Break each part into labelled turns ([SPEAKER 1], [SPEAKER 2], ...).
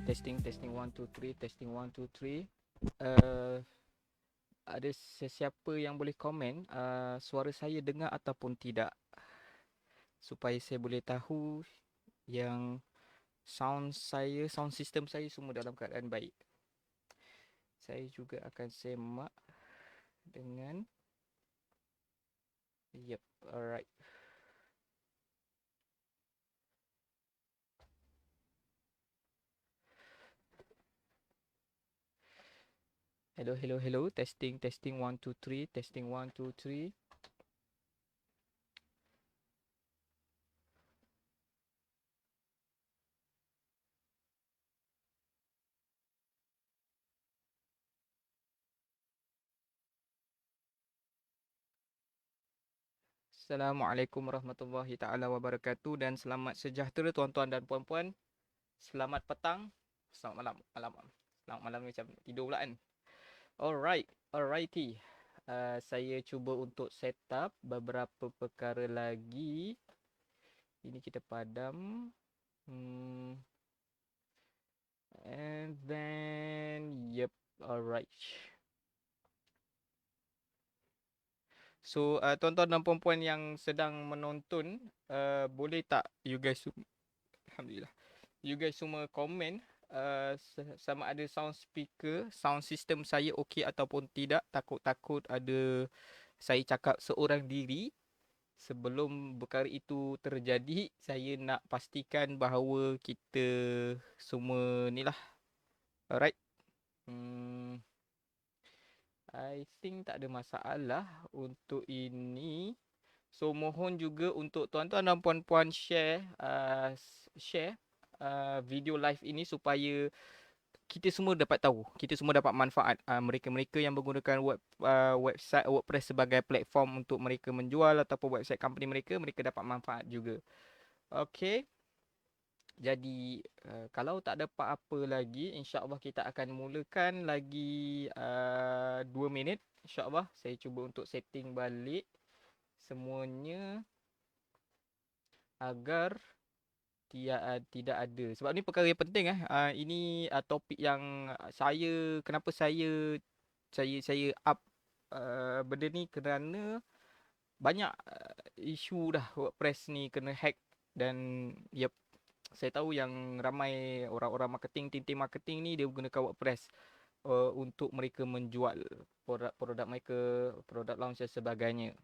[SPEAKER 1] Testing 1 2 3 testing 1 2 3. Ada sesiapa yang boleh komen suara saya dengar ataupun tidak, supaya saya boleh tahu yang sound system saya semua dalam keadaan baik. Saya juga akan semak dengan alright. Hello, hello, hello. Testing, testing. 1, 2, 3. Testing, 1, 2, 3. Assalamualaikum warahmatullahi taala wabarakatuh dan selamat sejahtera tuan-tuan dan puan-puan. Selamat petang, selamat malam, malam. Selamat malam ni macam tidur pula kan. Alright, alrighty. Saya cuba untuk set up beberapa perkara lagi. Ini kita padam. And then, yep, alright. So, tuan-tuan dan puan-puan yang sedang menonton, boleh tak you guys, alhamdulillah, you guys semua komen sama ada sound speaker, sound system saya okey ataupun tidak. Takut-takut ada saya cakap seorang diri. Sebelum perkara itu terjadi, saya nak pastikan bahawa kita semua ni lah. Alright. I think tak ada masalah untuk ini. So mohon juga untuk tuan-tuan dan puan-puan share video live ini supaya kita semua dapat tahu, kita semua dapat manfaat. Mereka-mereka yang menggunakan website WordPress sebagai platform untuk mereka menjual ataupun website company mereka, mereka dapat manfaat juga. Okay. Jadi kalau tak ada apa-apa lagi, insya-Allah kita akan mulakan lagi 2 minit. Insya-Allah saya cuba untuk setting balik semuanya agar tidak ada. Sebab ni perkara yang penting ini topik yang kenapa saya up benda ni kerana banyak isu dah WordPress ni kena hack dan yep, saya tahu yang ramai orang-orang marketing, tim-tim marketing ni dia menggunakan WordPress untuk mereka menjual produk-produk mereka, produk launch dan sebagainya.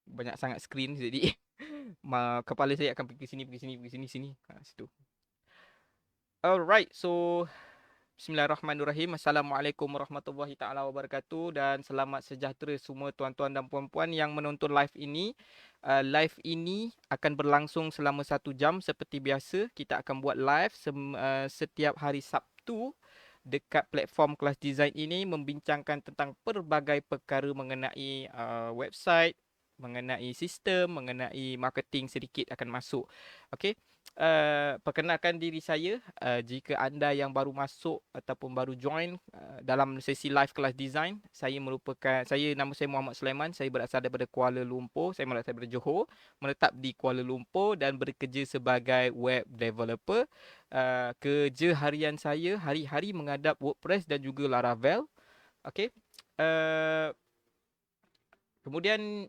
[SPEAKER 1] Banyak sangat skrin jadi kepala saya akan pergi sini. Situ. Alright, so Bismillahirrahmanirrahim. Assalamualaikum warahmatullahi taala wabarakatuh dan selamat sejahtera semua tuan-tuan dan puan-puan yang menonton live ini. Live ini akan berlangsung selama 1 jam seperti biasa. Kita akan buat live setiap hari Sabtu dekat platform Kelas Design ini, membincangkan tentang pelbagai perkara mengenai website, mengenai sistem, mengenai marketing sedikit akan masuk. Okey. Perkenalkan diri saya, jika anda yang baru masuk ataupun baru join dalam sesi live Kelas Design, nama saya Muhammad Sulaiman. Saya berasal daripada Kuala Lumpur. Saya berasal daripada Johor, menetap di Kuala Lumpur dan bekerja sebagai web developer. Kerja harian saya hari-hari menghadap WordPress dan juga Laravel. Okey. Kemudian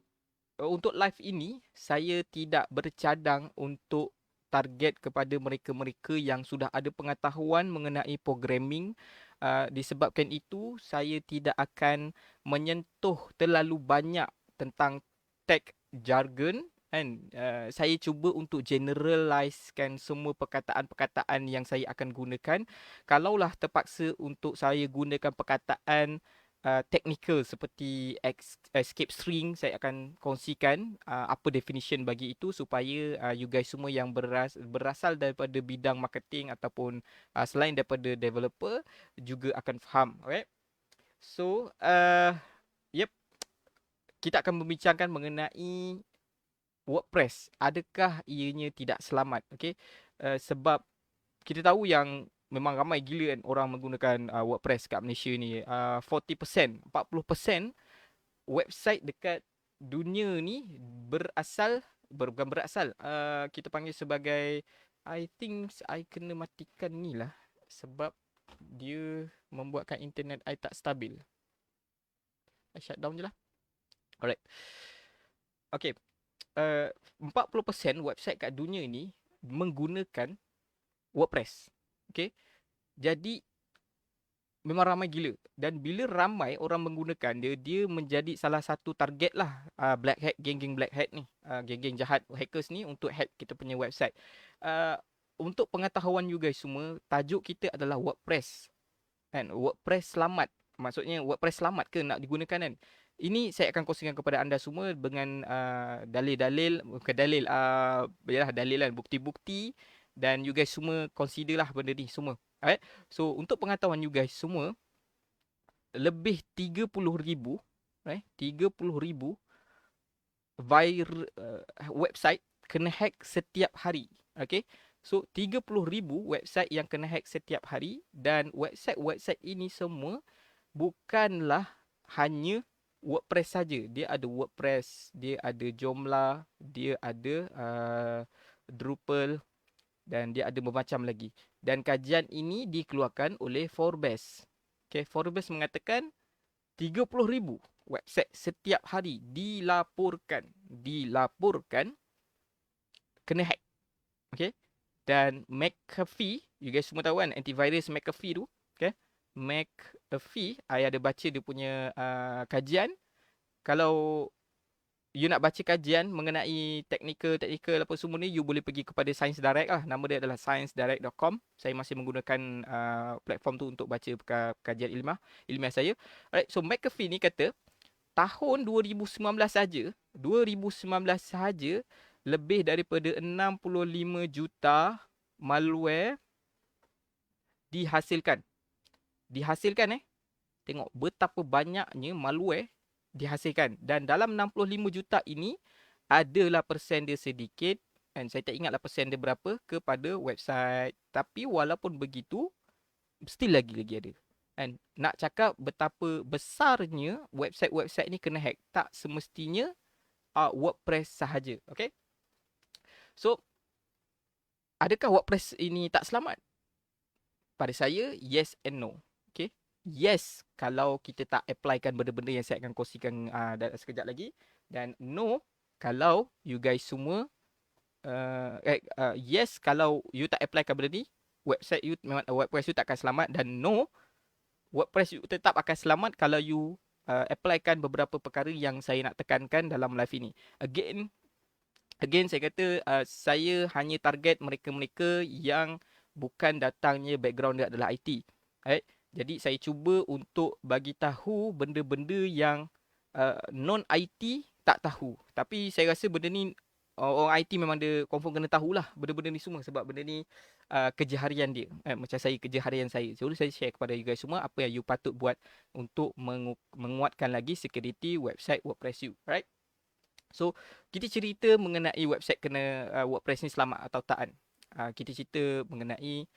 [SPEAKER 1] untuk live ini, saya tidak bercadang untuk target kepada mereka-mereka yang sudah ada pengetahuan mengenai programming. Disebabkan itu, saya tidak akan menyentuh terlalu banyak tentang tech jargon. Saya cuba untuk generalizekan semua perkataan-perkataan yang saya akan gunakan. Kalaulah terpaksa untuk saya gunakan perkataan technical seperti escape string, saya akan kongsikan apa definition bagi itu supaya you guys semua yang berasal daripada bidang marketing ataupun selain daripada developer juga akan faham. Alright. So, yep, kita akan membincangkan mengenai WordPress. Adakah ianya tidak selamat? Okay. Sebab kita tahu yang memang ramai gila kan orang menggunakan WordPress kat Malaysia ni. 40%, 40% website dekat dunia ni bukan berasal. Kita panggil sebagai, I think I kena matikan ni lah sebab dia membuatkan internet I tak stabil. I shut down je lah. Alright. Okay. 40% website kat dunia ni menggunakan WordPress. Okay. Jadi memang ramai gila. Dan bila ramai orang menggunakan dia menjadi salah satu target lah black hat, geng-geng black hat ni, geng-geng jahat hackers ni untuk hack kita punya website. untuk pengetahuan you guys semua, tajuk kita adalah WordPress. Kan? WordPress selamat. Maksudnya WordPress selamat ke nak digunakan kan? Ini saya akan kongsikan kepada anda semua dengan dalil-dalil, bukan dalil, yalah dalil kan, bukti-bukti, dan you guys semua consider lah benda ni semua. Alright? So untuk pengetahuan you guys semua, lebih 30,000, right? 30,000 website kena hack setiap hari. Okay? So 30,000 website yang kena hack setiap hari, dan website-website ini semua bukanlah hanya WordPress saja. Dia ada WordPress, dia ada Joomla, dia ada Drupal, dan dia ada bermacam lagi. Dan kajian ini dikeluarkan oleh Forbes. Okay, Forbes mengatakan 30,000 website setiap hari dilaporkan kena hack. Okay. Dan McAfee, you guys semua tahu kan antivirus McAfee tu. Okay. McAfee, I ada baca dia punya kajian. Kalau you nak baca kajian mengenai teknikal apa semua ni, you boleh pergi kepada Science Direct lah. Nama dia adalah sciencedirect.com. Saya masih menggunakan platform tu untuk baca kajian ilmiah saya. Alright, so McAfee ni kata tahun 2019 saja lebih daripada 65 juta malware dihasilkan. Tengok betapa banyaknya malware dihasilkan. Dan dalam 65 juta ini, adalah persen dia sedikit. Dan saya tak ingatlah persen dia berapa kepada website. Tapi walaupun begitu, still lagi ada. Dan nak cakap betapa besarnya website-website ni kena hack. Tak semestinya WordPress sahaja. Okay? So, adakah WordPress ini tak selamat? Pada saya, yes and no. Okay? Yes, kalau kita tak applykan benda-benda yang saya akan kongsikan sekejap lagi. Dan no, kalau you guys semua yes, kalau you tak applykan benda ni, website you memang WordPress you tak akan selamat. Dan no, WordPress you tetap akan selamat kalau you applykan beberapa perkara yang saya nak tekankan dalam live ini. Again saya kata saya hanya target mereka-mereka yang bukan datangnya background dia adalah IT. Right? Jadi saya cuba untuk bagi tahu benda-benda yang non-IT tak tahu. Tapi saya rasa benda ni orang IT memang dia confirm kena tahulah benda-benda ni semua, sebab benda ni kerja harian dia. Macam saya, kerja harian saya. Jadi saya share kepada you guys semua apa yang you patut buat untuk menguatkan lagi security website WordPress you. Right? So kita cerita mengenai website kena WordPress ni selamat atau tak kan. Kita cerita mengenai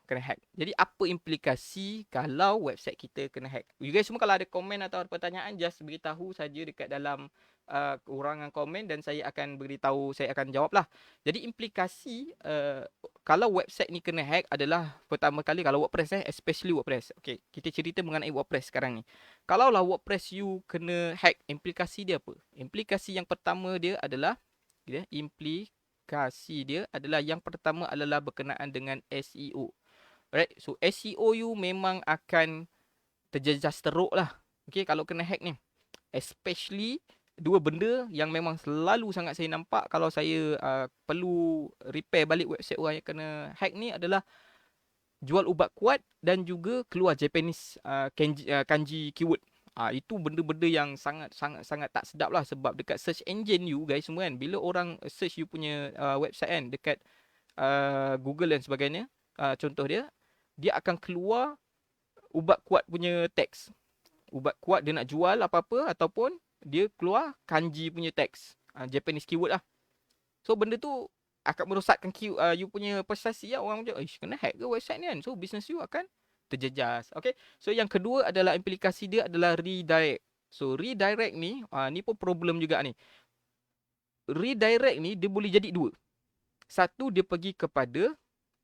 [SPEAKER 1] kena hack. Jadi apa implikasi kalau website kita kena hack? You guys semua kalau ada komen atau ada pertanyaan, just beritahu saja dekat dalam kurangan komen dan saya akan beritahu, saya akan jawab lah. Jadi implikasi kalau website ni kena hack adalah, pertama kali kalau WordPress especially WordPress. Okay, kita cerita mengenai WordPress sekarang ni. Kalau lah WordPress you kena hack, implikasi dia apa? Implikasi yang pertama dia adalah yang pertama adalah berkenaan dengan SEO. Right? So SEO you memang akan terjejas teruk lah. Okay, kalau kena hack ni. Especially dua benda yang memang selalu sangat saya nampak kalau saya perlu repair balik website orang yang kena hack ni adalah jual ubat kuat dan juga keluar Japanese kanji keyword. Itu benda-benda yang sangat tak sedap lah, sebab dekat search engine you guys semua kan, bila orang search you punya website kan dekat Google dan sebagainya, contoh dia akan keluar ubat kuat punya teks. Ubat kuat dia nak jual apa-apa, ataupun dia keluar kanji punya teks, Japanese keyword lah. So benda tu akan merosakkan you punya prestasi lah. Orang macam, kena hack ke website ni kan? So business you akan terjejas. Okay. So yang kedua adalah implikasi dia adalah redirect. So redirect ni, ni pun problem juga ni. Redirect ni dia boleh jadi dua. Satu, dia pergi kepada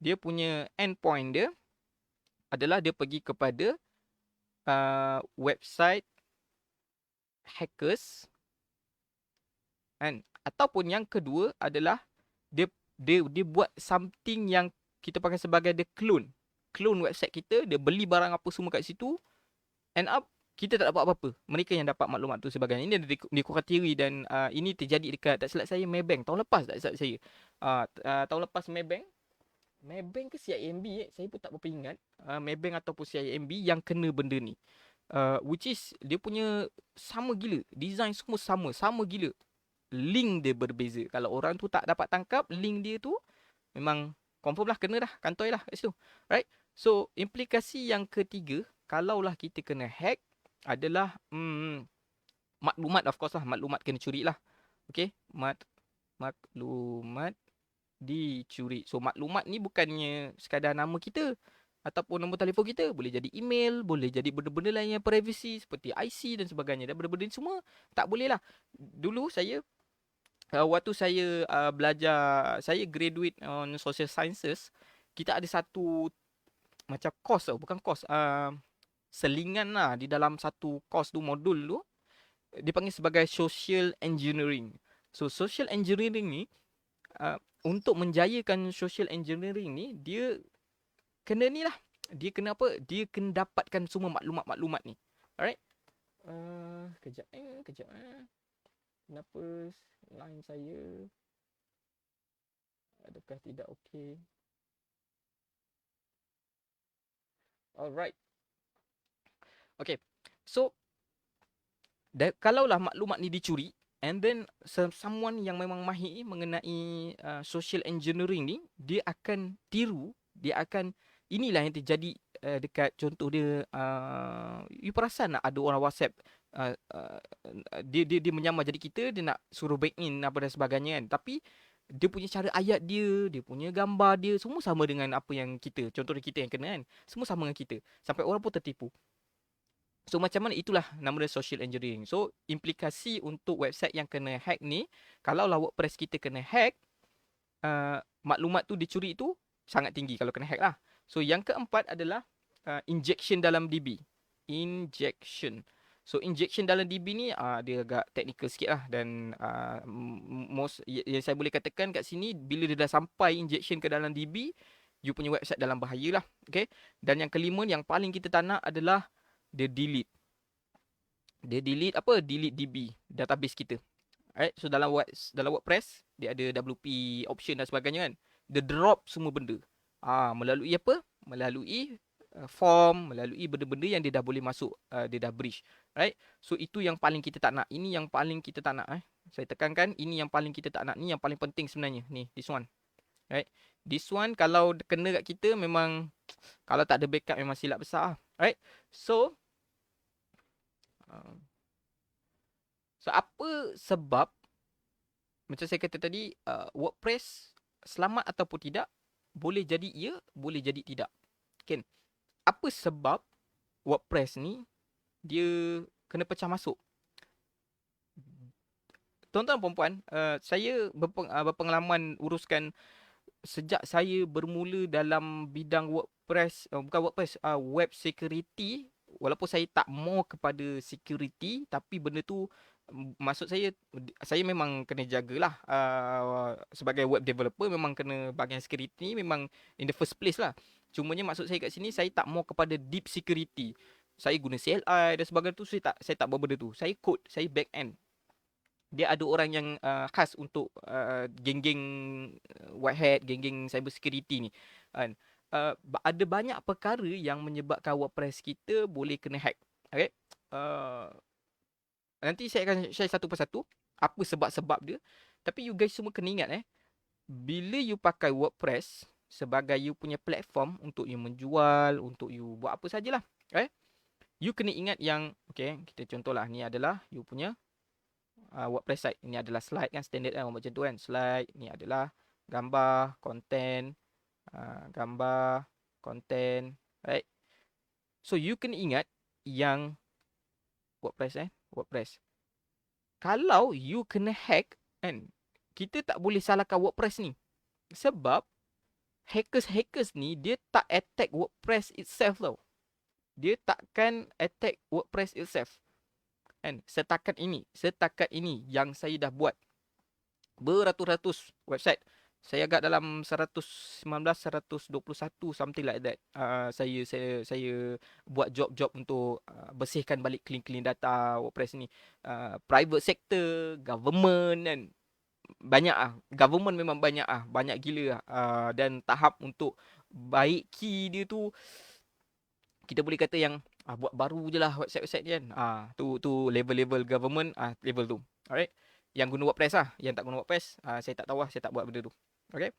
[SPEAKER 1] dia punya endpoint dia adalah dia pergi kepada website hackers, kan? Ataupun yang kedua adalah dia buat something yang kita panggil sebagai dia clone website kita, dia beli barang apa semua kat situ, end up kita tak dapat apa-apa. Mereka yang dapat maklumat tu sebagainya. Ini ada dikhuatiri dan ini terjadi dekat, tak silap saya, Maybank. Tahun lepas tak silap saya. Tahun lepas Maybank ke CIMB saya pun tak berapa ingat. Maybank ataupun CIMB yang kena benda ni. Which is dia punya sama gila. Design semua sama. Sama gila. Link dia berbeza. Kalau orang tu tak dapat tangkap, link dia tu memang confirm lah, kena dah, kantoi lah kat situ. Right? So, implikasi yang ketiga, kalaulah kita kena hack, adalah maklumat, of course lah. Maklumat kena curi lah. Okay? Maklumat dicuri. So, maklumat ni bukannya sekadar nama kita ataupun nombor telefon kita. Boleh jadi email, boleh jadi benda-benda lain yang privacy seperti IC dan sebagainya. Dan benda-benda ni semua tak boleh lah. Dulu saya, waktu saya belajar, saya graduate on social sciences, kita ada satu macam course tau, bukan course, selingan lah di dalam satu course tu, modul tu, dipanggil sebagai social engineering. So social engineering ni, untuk menjayakan social engineering ni, dia kena ni lah, dia kena apa, dia kena dapatkan semua maklumat-maklumat ni. Alright. Kejap kenapa line saya adakah tidak okey? Alright. Okay. So, kalaulah maklumat ni dicuri, and then someone yang memang mahir mengenai social engineering ni, dia akan tiru, dia akan, inilah yang terjadi dekat contoh dia, you perasan tak ada orang WhatsApp, dia menyamar jadi kita, dia nak suruh back in apa dan sebagainya kan, tapi dia punya cara ayat dia punya gambar dia, semua sama dengan apa yang kita, contoh kita yang kena kan, semua sama dengan kita, sampai orang pun tertipu. So macam mana, itulah nama dia social engineering. So implikasi untuk website yang kena hack ni, kalau lah WordPress kita kena hack, maklumat tu dicuri tu sangat tinggi kalau kena hack lah. So yang keempat adalah injection dalam DB. Injection. So injection dalam DB ni dia agak technical sikit lah, dan yang saya boleh katakan kat sini, bila dia dah sampai injection ke dalam DB, you punya website dalam bahaya lah. Okay. Dan yang kelima, yang paling kita tak nak adalah dia delete. Dia delete apa? Delete DB, database kita. Alright. So dalam WordPress dia ada WP option dan sebagainya kan. Dia drop semua benda. Melalui apa? Melalui form, melalui benda-benda yang dia dah boleh masuk, dia dah breach. Right? So itu yang paling kita tak nak. Ini yang paling kita tak nak. Saya tekankan, ini yang paling kita tak nak. Ni yang paling penting sebenarnya. Ni, this one. Right? This one kalau kena kat kita, memang kalau tak ada backup memang silap besar. Right? So apa sebab, macam saya kata tadi, WordPress selamat ataupun tidak, boleh jadi ya, boleh jadi tidak. Okay. Apa sebab WordPress ni dia kena pecah masuk? Tuan-tuan dan puan-puan, saya berpengalaman uruskan sejak saya bermula dalam bidang WordPress, bukan WordPress, web security. Walaupun saya tak more kepada security, tapi benda tu, maksud saya memang kena jagalah, sebagai web developer memang kena bahagian security ni memang in the first place lah. Cumanya maksud saya kat sini, saya tak more kepada deep security. Saya guna CLI dan sebagainya tu, saya tak buat benda tu. Saya code, saya back end. Dia ada orang yang khas untuk geng-geng white hat, geng-geng cyber security ni kan. Ada banyak perkara yang menyebabkan WordPress kita boleh kena hack. Okay. Nanti saya akan share satu persatu apa sebab-sebab dia. Tapi you guys semua kena ingat, bila you pakai WordPress sebagai you punya platform untuk you menjual, untuk you buat apa sajalah, you kena ingat yang, okay, kita contohlah, ni adalah you punya WordPress site. Ini adalah slide kan, standard kan, macam tu kan. Slide, ni adalah gambar, konten, gambar, konten, right? So you kena ingat yang WordPress. Kalau you kena hack kan, kita tak boleh salahkan WordPress ni. Sebab hackers ni dia tak attack WordPress itself tau. Dia takkan attack WordPress itself. Kan? Setakat ini yang saya dah buat beratus-ratus website. Saya agak dalam 119, 121, something like that. Saya buat job-job untuk bersihkan balik, clean data WordPress ni. Private sector, government kan. Banyak ah. Government memang banyak ah. Banyak gila ah. Dan tahap untuk baiki dia tu, kita boleh kata yang buat baru je lah website-website ni kan. Tu level-level government, level tu. Alright. Yang guna WordPress lah. Yang tak guna WordPress, saya tak tahu lah. Saya tak buat benda tu. Okay.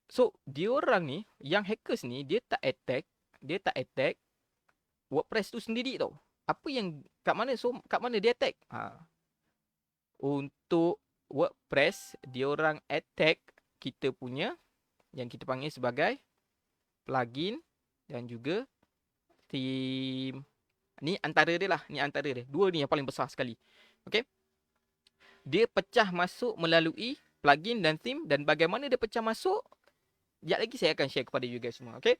[SPEAKER 1] So, diorang ni, yang hackers ni, dia tak attack WordPress tu sendiri tau. Apa yang, kat mana dia attack? Untuk WordPress, diorang attack kita punya, yang kita panggil sebagai plugin dan juga theme. Ni antara dia lah. Dua ni yang paling besar sekali. Okay. Dia pecah masuk melalui plugin dan theme. Dan bagaimana dia pecah masuk, sekejap lagi saya akan share kepada you guys semua. Okay.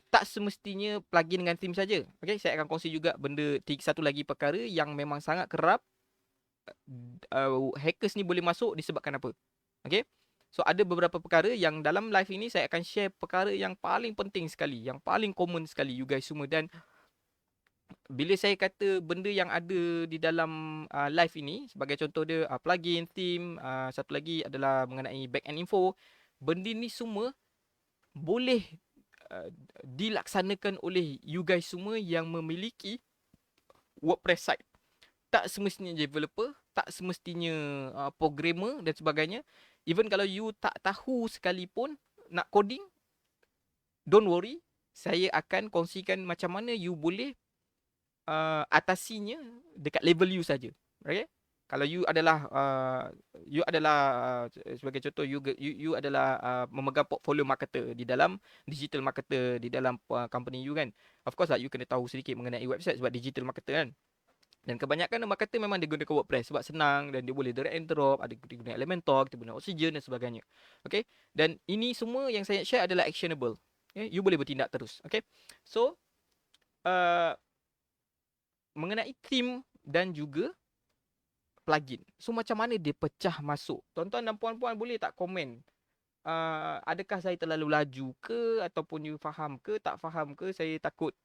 [SPEAKER 1] Tak semestinya plugin dengan theme saja. Okay. Saya akan kongsi juga satu lagi perkara yang memang sangat kerap hackers ni boleh masuk disebabkan apa. Okay. So ada beberapa perkara yang dalam live ini saya akan share perkara yang paling penting sekali, yang paling common sekali you guys semua. Dan bila saya kata benda yang ada di dalam live ini, sebagai contoh dia plugin, theme, satu lagi adalah mengenai backend info, benda ni semua boleh dilaksanakan oleh you guys semua yang memiliki WordPress site. Tak semestinya developer, tak semestinya programmer dan sebagainya. Even kalau you tak tahu sekalipun nak coding, don't worry. Saya akan kongsikan macam mana you boleh atasinya dekat level you saja. Okay? Kalau you adalah sebagai contoh you adalah memegang portfolio marketer di dalam digital marketer di dalam company you kan. Of course lah you kena tahu sedikit mengenai website sebab digital marketer kan. Dan kebanyakan marketer memang dia gunakan WordPress sebab senang dan dia boleh drag and drop, ada guna Elementor, kita guna Oxygen dan sebagainya. Okay? Dan ini semua yang saya share adalah actionable. Okay? You boleh bertindak terus. Okay? So, mengenai theme dan juga plugin. So, macam mana dia pecah masuk? Tuan-tuan dan puan-puan boleh tak komen? Adakah saya terlalu laju ke? Ataupun you faham ke? Tak faham ke? Saya takut.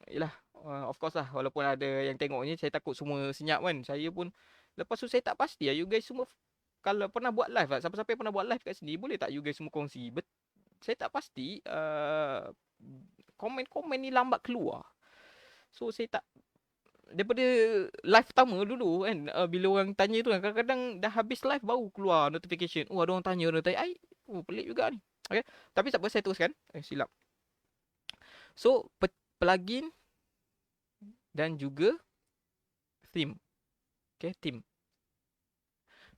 [SPEAKER 1] Yelah, of course lah. Walaupun ada yang tengok ni, saya takut semua senyap kan. Saya pun, lepas tu saya tak pasti lah. You guys semua, kalau pernah buat live lah. Siapa-siapa yang pernah buat live kat sini, boleh tak you guys semua kongsi? Saya tak pasti. Komen-komen ni lambat keluar. So, saya tak, daripada live pertama dulu kan, bila orang tanya tu kan, kadang-kadang dah habis live baru keluar notification. Ada orang tanya. Pelik juga ni. Okay. Tapi tak apa, saya teruskan. Silap. So, plugin dan juga theme. Okay, theme.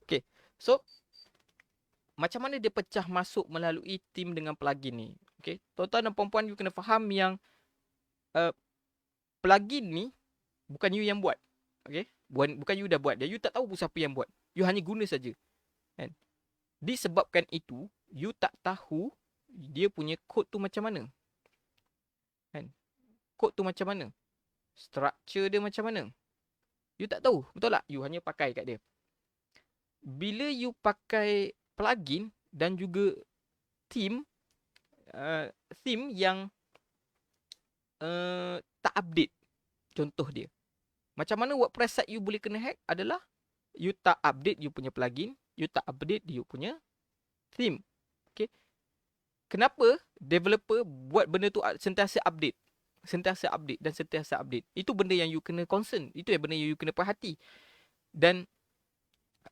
[SPEAKER 1] Okay, so macam mana dia pecah masuk melalui theme dengan plugin ni? Okay, tuan-tuan dan puan-puan, you kena faham yang plugin ni bukan you yang buat. Okay, bukan you dah buat dia. You tak tahu pun siapa yang buat. You hanya guna saja. Kan? Disebabkan itu, you tak tahu dia punya kod tu macam mana. Kan? Kod tu macam mana? Structure dia macam mana? You tak tahu. Betul tak? You hanya pakai kat dia. Bila you pakai plugin dan juga theme yang tak update. Contoh dia. Macam mana WordPress site you boleh kena hack adalah you tak update you punya plugin, you tak update you punya theme. Okay. Kenapa developer buat benda tu sentiasa update? Sentiasa update. Itu benda yang you kena concern. Itu yang benda yang you kena perhati. Dan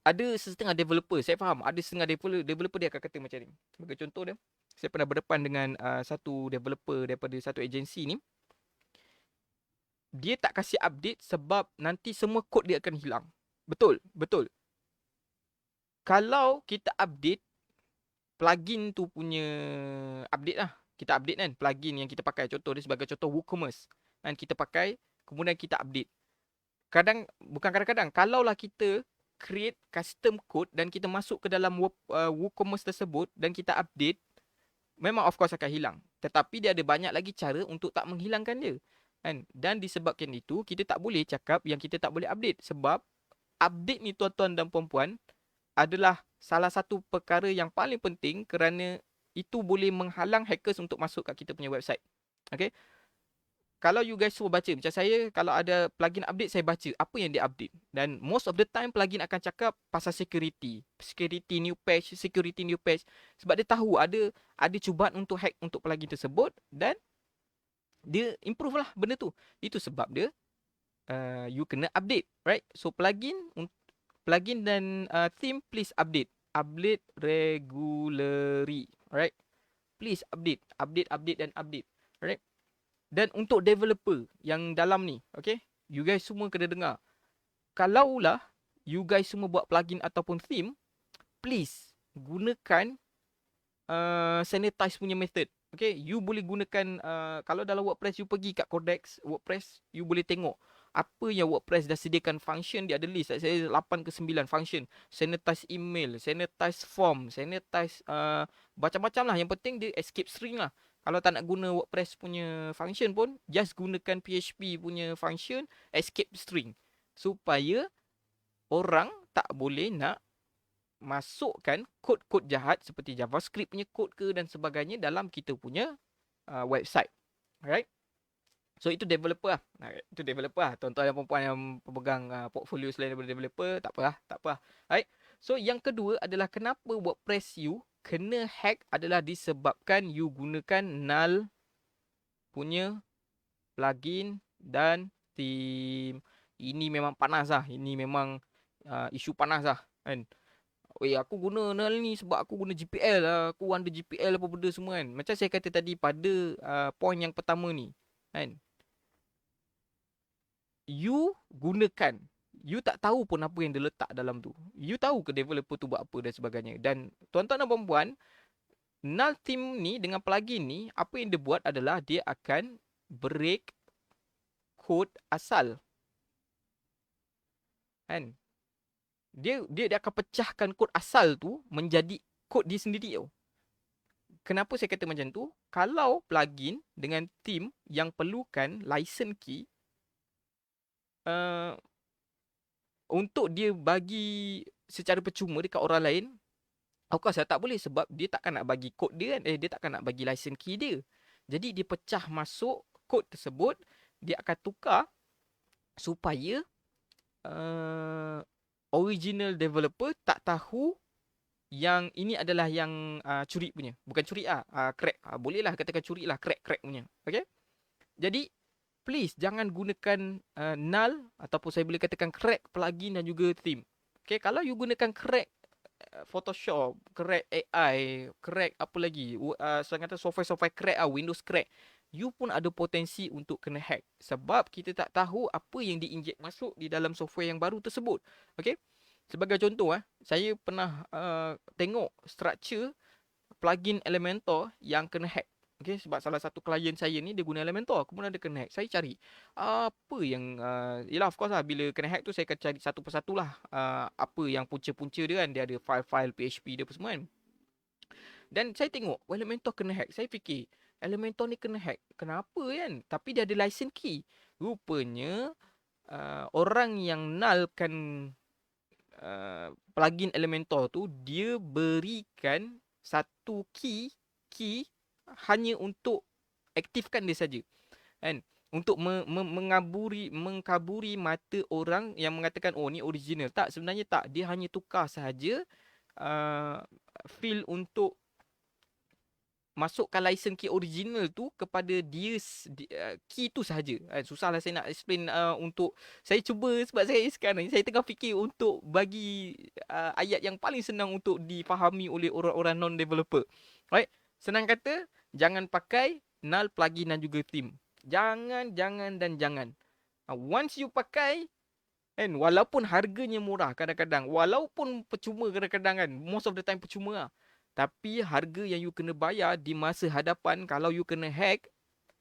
[SPEAKER 1] ada setengah developer, saya faham, ada setengah developer dia akan kata macam ni. Sebagai contoh dia, saya pernah berdepan dengan satu developer daripada satu agensi ni. Dia tak kasih update sebab nanti semua kod dia akan hilang. Betul. Kalau kita update, plugin tu punya update lah. Kita update kan, plugin yang kita pakai. Contoh dia sebagai contoh WooCommerce. Dan kita pakai, kemudian kita update. Bukan kadang-kadang, kalaulah kita create custom code dan kita masuk ke dalam WooCommerce tersebut dan kita update, memang of course akan hilang. Tetapi dia ada banyak lagi cara untuk tak menghilangkan dia. Kan? Dan disebabkan itu, kita tak boleh cakap yang kita tak boleh update. Sebab update ni tuan-tuan dan puan-puan adalah salah satu perkara yang paling penting kerana itu boleh menghalang hackers untuk masuk kat kita punya website. Okay. Kalau you guys semua baca, macam saya, kalau ada plugin update, saya baca apa yang dia update. Dan most of the time, plugin akan cakap pasal security. Security new patch, security new patch. Sebab dia tahu ada cubaan untuk hack untuk plugin tersebut dan dia improve lah benda tu. Itu sebab dia you kena update, right? So plugin dan theme please update. Update regularly, right? Please update, update dan update, right? Dan untuk developer yang dalam ni, okay, you guys semua kena dengar. Kalaulah you guys semua buat plugin ataupun theme, please gunakan sanitize punya method. Okay, you boleh gunakan kalau dalam WordPress you pergi kat Codex WordPress, you boleh tengok apa yang WordPress dah sediakan function. Dia ada list, saya 8 ke 9 function. Sanitize email, sanitize form, sanitize macam-macam lah. Yang penting dia escape string lah. Kalau tak nak guna WordPress punya function pun, just gunakan PHP punya function escape string, supaya orang tak boleh nak masukkan kod-kod jahat seperti JavaScript punya kod ke dan sebagainya dalam kita punya website. Alright. So itu developer lah. Itu developer lah. Tuan-tuan dan perempuan yang pemegang portfolio selain daripada developer, tak apa lah. Tak apa lah. Alright. So yang kedua adalah kenapa WordPress you kena hack adalah disebabkan you gunakan null punya plugin dan theme. Ini memang panas lah. Ini memang isu panas lah. Kan? Aku guna null ni sebab aku guna GPL lah. Aku under GPL apa benda semua kan. Macam saya kata tadi pada point yang pertama ni. Kan? You gunakan. You tak tahu pun apa yang dia letak dalam tu. You tahu ke developer tu buat apa dan sebagainya. Dan tuan-tuan dan perempuan, null theme ni dengan plugin ni, apa yang dia buat adalah dia akan break kod asal. Kan? Dia akan pecahkan kod asal tu menjadi kod dia sendiri tau. Kenapa saya kata macam tu? Kalau plugin dengan theme yang perlukan license key, untuk dia bagi secara percuma dekat orang lain, aku rasa tak boleh sebab dia takkan nak bagi kod dia kan. Dia takkan nak bagi license key dia. Jadi dia pecah masuk kod tersebut, dia akan tukar supaya original developer tak tahu yang ini adalah yang curi punya. Bukan curi crack. Boleh lah katakan curi lah, crack punya. Okay. Jadi please jangan gunakan null ataupun saya boleh katakan crack plugin dan juga theme. Okay, kalau you gunakan crack Photoshop, crack AI, crack apa lagi, saya kata software crack Windows crack, you pun ada potensi untuk kena hack sebab kita tak tahu apa yang diinjek masuk di dalam software yang baru tersebut. Okay. Sebagai contoh, saya pernah tengok structure plugin Elementor yang kena hack. Okay, sebab salah satu klien saya ni dia guna Elementor, aku pun ada kena hack. Saya cari apa yang yelah of course lah, bila kena hack tu saya akan cari satu persatu lah apa yang punca-punca dia kan. Dia ada file-file PHP dia apa semua kan. Dan saya tengok Elementor kena hack. Saya fikir Elementor ni kena hack, kenapa kan? Tapi dia ada license key. Rupanya orang yang nullkan plugin Elementor tu, dia berikan satu key hanya untuk aktifkan dia saja. Kan? Untuk mengkaburi mata orang yang mengatakan oh ni original. Tak, sebenarnya tak. Dia hanya tukar sahaja field untuk masukkan license key original tu kepada dia key tu sahaja. Susahlah saya nak explain untuk saya cuba sebab saya sekarang ni saya tengah fikir untuk bagi ayat yang paling senang untuk difahami oleh orang-orang non-developer. Right? Senang kata, jangan pakai null plugin dan juga theme. Jangan. Once you pakai, kan, walaupun harganya murah kadang-kadang, walaupun percuma kadang-kadang kan, most of the time percuma lah. Tapi harga yang you kena bayar di masa hadapan kalau you kena hack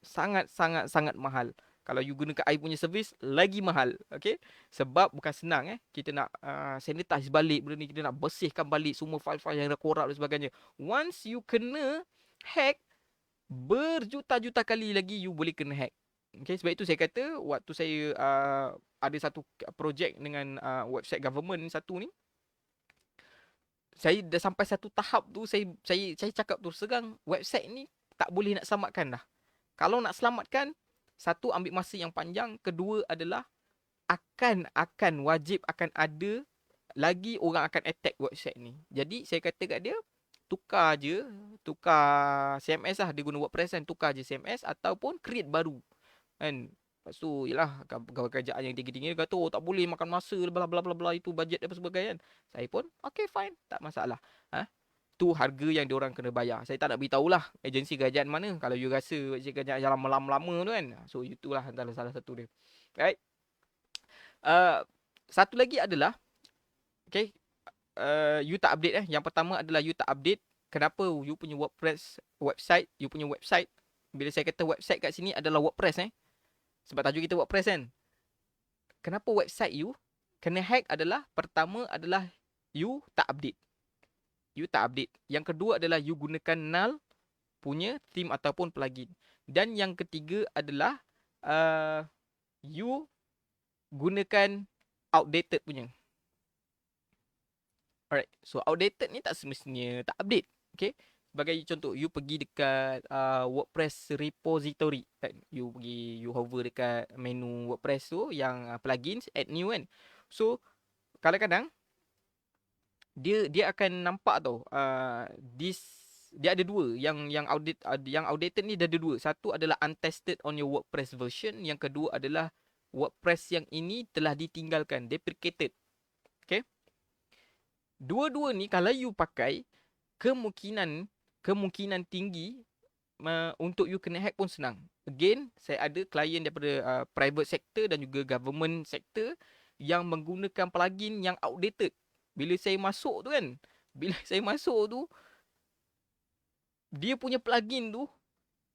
[SPEAKER 1] sangat mahal. Kalau you gunakan I punya servis lagi mahal. Okay? Sebab bukan senang kita nak sanitize balik benda ni, kita nak bersihkan balik semua file-file yang dah korup dan sebagainya. Once you kena hack, berjuta-juta kali lagi you boleh kena hack. Okay, sebab itu saya kata waktu saya ada satu projek dengan website government satu ni, saya dah sampai satu tahap tu, saya cakap terus terang, website ni tak boleh nak selamatkan dah. Kalau nak selamatkan, satu ambil masa yang panjang, kedua adalah akan wajib akan ada lagi orang akan attack website ni. Jadi saya kata kat dia, tukar je, tukar CMS lah, dia guna WordPress kan, tukar je CMS ataupun create baru kan. Lepas tu yalah, kawan kerajaan yang tinggi-tinggi kata oh tak boleh makan masa bla bla bla bla, itu bajet dan sebagainya kan. Saya pun okay fine, tak masalah. Tu harga yang diorang kena bayar. Saya tak nak beritahu lah agensi kerajaan mana. Kalau you rasa agensi kerajaan yang lama-lama tu kan. So itulah antara salah satu dia. Right. Uh, Satu lagi adalah, okay, you tak update Yang pertama adalah you tak update. Kenapa you punya WordPress website, you punya website, bila saya kata website kat sini adalah WordPress sebab tajuk kita WordPress kan. Kenapa website you kena hack adalah, pertama adalah you tak update. You tak update. Yang kedua adalah you gunakan null punya theme ataupun plugin. Dan yang ketiga adalah you gunakan outdated punya. Alright. So outdated ni tak semestinya tak update. Okay. Sebagai contoh, you pergi dekat WordPress repository kan. You pergi, you hover dekat menu WordPress tu yang plugins, add new kan. So kadang-kadang dia akan nampak tau, dia ada dua, yang outdated ni dia ada dua. Satu adalah untested on your WordPress version, yang kedua adalah WordPress yang ini telah ditinggalkan, deprecated. Okay. Dua-dua ni kalau you pakai, kemungkinan tinggi untuk you kena hack pun senang. Again, saya ada klien daripada private sector dan juga government sector yang menggunakan plugin yang outdated. Bila saya masuk tu kan, dia punya plugin tu,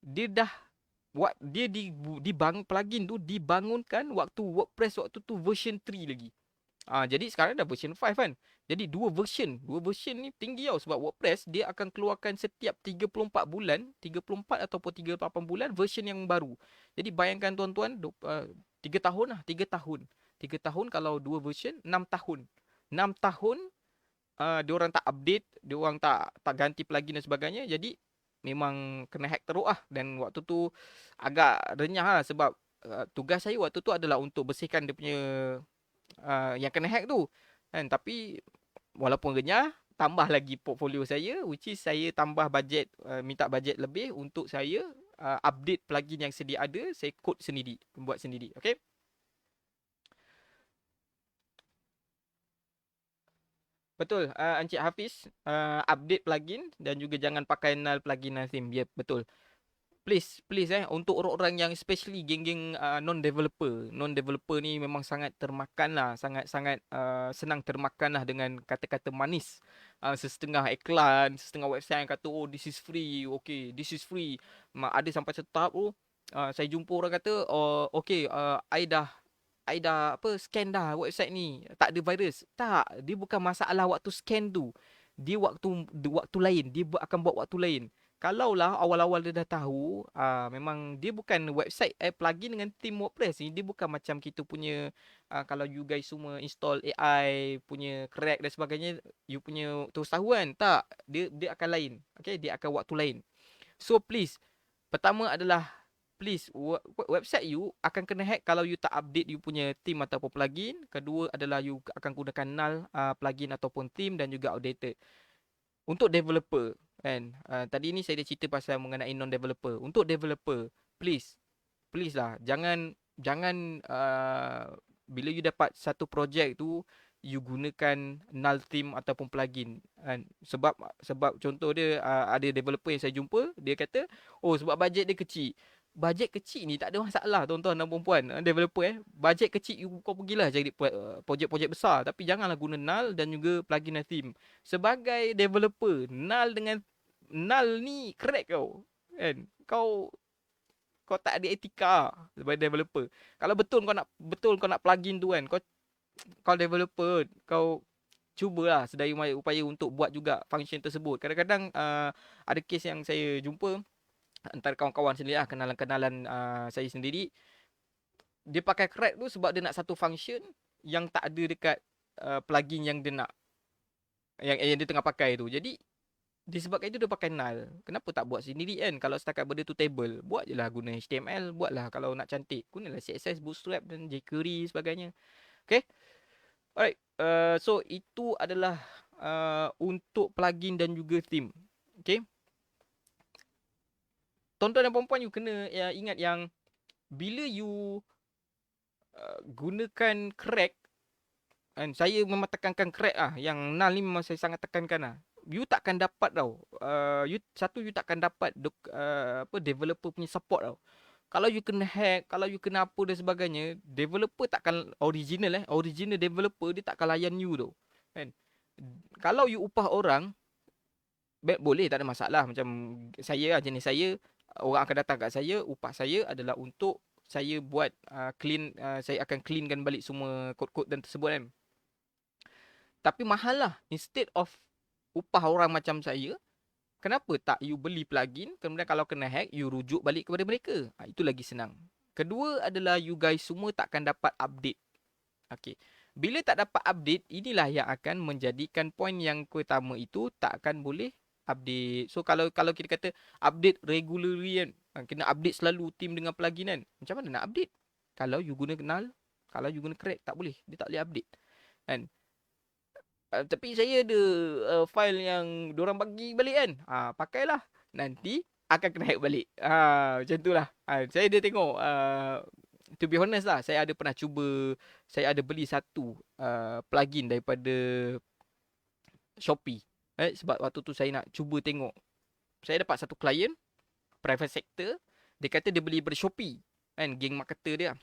[SPEAKER 1] dia dah plugin tu dibangunkan waktu WordPress waktu tu version 3 lagi. Jadi sekarang dah version 5 kan. Jadi dua version ni tinggi tau, sebab WordPress dia akan keluarkan setiap 34 bulan, 34 ataupun 38 bulan version yang baru. Jadi bayangkan tuan-tuan, 3 tahun lah, 3 tahun. 3 tahun kalau dua version, 6 tahun. 6 tahun diorang tak update, diorang tak ganti plugin dan sebagainya. Jadi memang kena hack teruk lah. Dan waktu tu agak renyah lah, sebab tugas saya waktu tu adalah untuk bersihkan dia punya yang kena hack tu kan. Tapi walaupun renyah, tambah lagi portfolio saya, which is saya tambah bajet, minta bajet lebih untuk saya update plugin yang sedia ada, saya code sendiri, buat sendiri. Okay. Betul, Encik Hafiz, update plugin dan juga jangan pakai null plugin null theme. Ya, betul. Please untuk orang-orang yang especially geng-geng non-developer ni memang sangat termakan lah, sangat senang termakan lah dengan kata-kata manis. Setengah iklan, setengah website yang kata oh this is free, okay this is free. Ada sampai satu tahap saya jumpa orang kata oh okay, I dah scan dah website ni, tak ada virus. Tak, dia bukan masalah waktu scan tu. Dia waktu lain, dia akan buat waktu lain. Kalaulah awal-awal dia dah tahu, memang dia bukan website plugin dengan theme WordPress ni, dia bukan macam kita punya kalau you guys semua install AI punya crack dan sebagainya, you punya terus tahu kan. Tak, dia akan lain. Okay, dia akan waktu lain. So please, pertama adalah please, website you akan kena hack kalau you tak update you punya theme ataupun plugin. Kedua adalah you akan gunakan null plugin ataupun theme dan juga outdated. Untuk developer kan, tadi ni saya dah cerita pasal mengenai non-developer. Untuk developer, please lah, jangan bila you dapat satu projek tu, you gunakan null theme ataupun plugin kan. Sebab contoh dia, ada developer yang saya jumpa, dia kata oh sebab bajet dia kecil. Bajet kecil ni tak ada masalah tuan-tuan dan puan-puan, developer bajet kecil, you kau pergilah cari projek-projek besar, tapi janganlah guna null dan juga plugin dan theme. Sebagai developer, null ni crack kau kan. Kau tak ada etika sebagai developer. Kalau betul kau nak plugin tu kan, kau developer, kau cubalah sedaya upaya untuk buat juga function tersebut. Kadang-kadang ada case yang saya jumpa antara kawan-kawan sendiri lah, kenalan-kenalan saya sendiri, dia pakai crack tu sebab dia nak satu function yang tak ada dekat plugin yang dia nak. yang dia tengah pakai tu. Jadi disebabkan itu dia pakai null. Kenapa tak buat sendiri kan? Kalau setakat benda tu table, buat je lah guna HTML, buatlah kalau nak cantik. Gunalah CSS, Bootstrap dan jQuery sebagainya. Okay? Alright. So itu adalah untuk plugin dan juga theme. Okay? Tuan-tuan dan puan-puan, you kena ingat yang bila you gunakan crack, and saya memang tekankan crack yang null ni memang saya sangat tekankan you takkan dapat tau. You takkan dapat developer punya support tau. Kalau you kena hack, kalau you kena apa dan sebagainya, developer takkan original developer dia takkan layan you tau. Kan? Kalau you upah orang, boleh, tak ada masalah. Macam saya jenis saya, orang akan datang kat saya, upah saya adalah untuk saya buat clean, saya akan cleankan balik semua kod-kod dan tersebut kan. Tapi mahal lah. Instead of upah orang macam saya, kenapa tak you beli plugin, kemudian kalau kena hack, you rujuk balik kepada mereka. Itu lagi senang. Kedua adalah you guys semua takkan dapat update. Okay. Bila tak dapat update, inilah yang akan menjadikan poin yang pertama itu tak akan boleh update. So kalau kita kata update regularly kan, kena update selalu team dengan plugin kan, macam mana nak update? Kalau you guna null, kalau you guna crack, tak boleh. Dia tak boleh update. Kan? Tapi saya ada file yang diorang bagi balik kan. Pakailah. Nanti akan kena hack balik. Macam tu lah. Saya ada tengok. To be honest lah. Saya ada pernah cuba. Saya ada beli satu plugin daripada Shopee. Sebab waktu tu saya nak cuba tengok. Saya dapat satu klien. Private sector. Dia kata dia beli daripada Shopee. Kan, geng marketer dia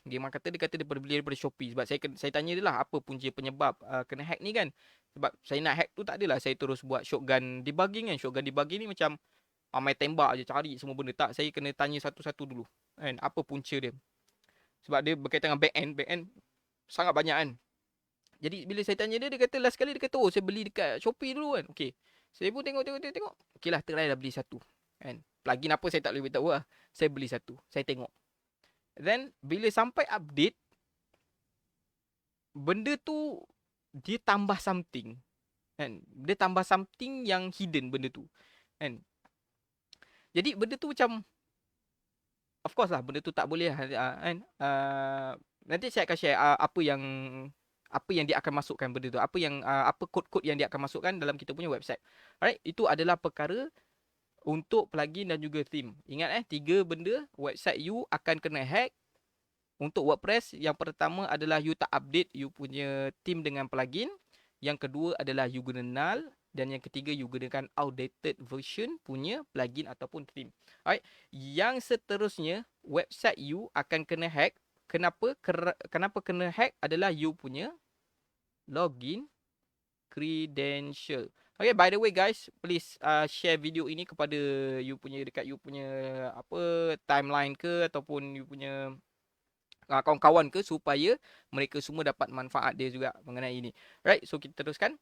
[SPEAKER 1] kata dia beli daripada Shopee. Sebab saya tanya dia lah apa punca penyebab kena hack ni kan. Sebab saya nak hack tu tak adalah saya terus buat shotgun debugging kan. Shotgun debugging ni macam main tembak je, cari semua benda. Tak, saya kena tanya satu-satu dulu kan, apa punca dia. Sebab dia berkaitan dengan back-end sangat banyak kan. Jadi bila saya tanya dia, dia kata last kali dia kata, oh saya beli dekat Shopee dulu kan. Okay, saya pun tengok. Okay lah, try lah beli satu kan. Plugin apa saya tak boleh beritahu lah. Saya beli satu, saya tengok. Then bila sampai update, benda tu dia tambah something kan. Dia tambah something yang hidden benda tu kan. Jadi benda tu macam, of course lah benda tu tak boleh kan. Nanti saya akan share apa yang dia akan masukkan benda tu, apa kod-kod yang dia akan masukkan dalam kita punya website. Alright, itu adalah perkara untuk plugin dan juga theme. Ingat 3 benda website you akan kena hack. Untuk WordPress, yang pertama adalah you tak update you punya theme dengan plugin. Yang kedua adalah you guna null. Dan yang ketiga, you gunakan outdated version punya plugin ataupun theme. Alright. Yang seterusnya, website you akan kena hack. Kenapa kena hack adalah you punya login credential. Okay, by the way guys, please share video ini kepada dekat you punya timeline ke ataupun you punya kawan-kawan ke, supaya mereka semua dapat manfaat dia juga mengenai ini. Right, so kita teruskan.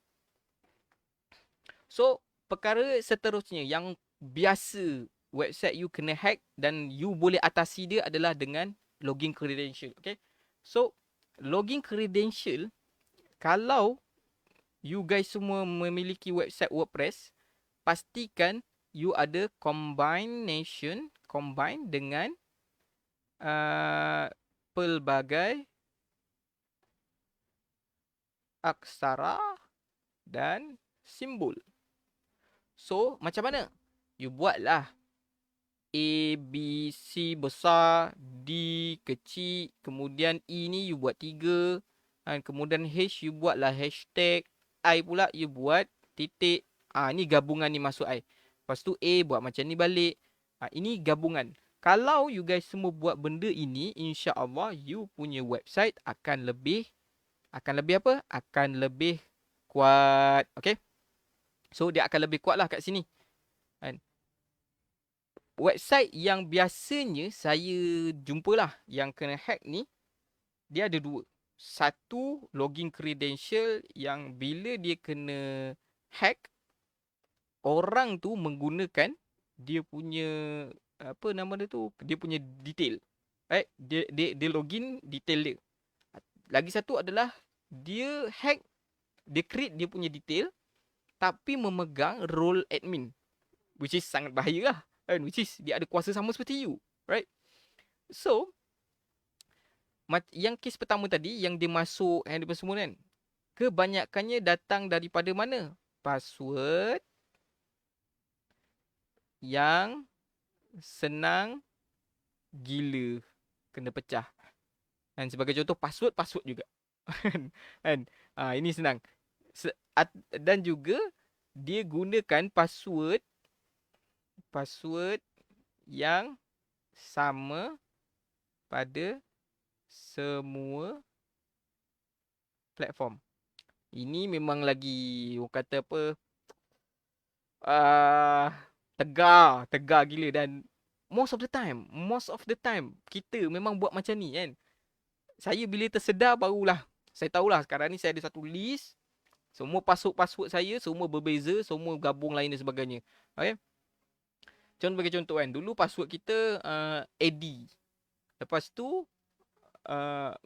[SPEAKER 1] So, perkara seterusnya yang biasa website you kena hack dan you boleh atasi dia adalah dengan login credential. Okay, so login credential, kalau you guys semua memiliki website WordPress, pastikan you ada combine dengan pelbagai aksara dan simbol. So, macam mana? You buatlah A, B, C besar, D kecil, kemudian E ni you buat 3, dan kemudian H you buatlah hashtag, I pula you buat titik. Ni gabungan ni masuk I. Lepas tu A buat macam ni balik. Ini gabungan. Kalau you guys semua buat benda ini, insya-Allah you punya website akan lebih apa? Akan lebih kuat. Okay? So dia akan lebih kuat lah kat sini. Kan? Website yang biasanya saya jumpalah yang kena hack ni, dia ada 2. Satu, login credential yang bila dia kena hack, orang tu menggunakan dia punya dia punya detail. Right? Dia login detail dia. Lagi satu adalah dia hack, dia create dia punya detail, tapi memegang role admin, which is sangat bahaya lah kan, which is dia ada kuasa sama seperti you, right? So yang kes pertama tadi yang dia masuk and apa semua kan, kebanyakannya datang daripada mana? Password yang senang gila kena pecah. Dan sebagai contoh password juga. Kan? Ini senang. Dan juga dia gunakan password yang sama pada semua platform. Ini memang lagi orang kata apa, tegar gila. Dan most of the time kita memang buat macam ni kan. Saya bila tersedar barulah saya tahulah sekarang ni saya ada satu list, semua password saya semua berbeza, semua gabung lain dan sebagainya. Okay? Bagi contoh kan, dulu password kita AD. Lepas tu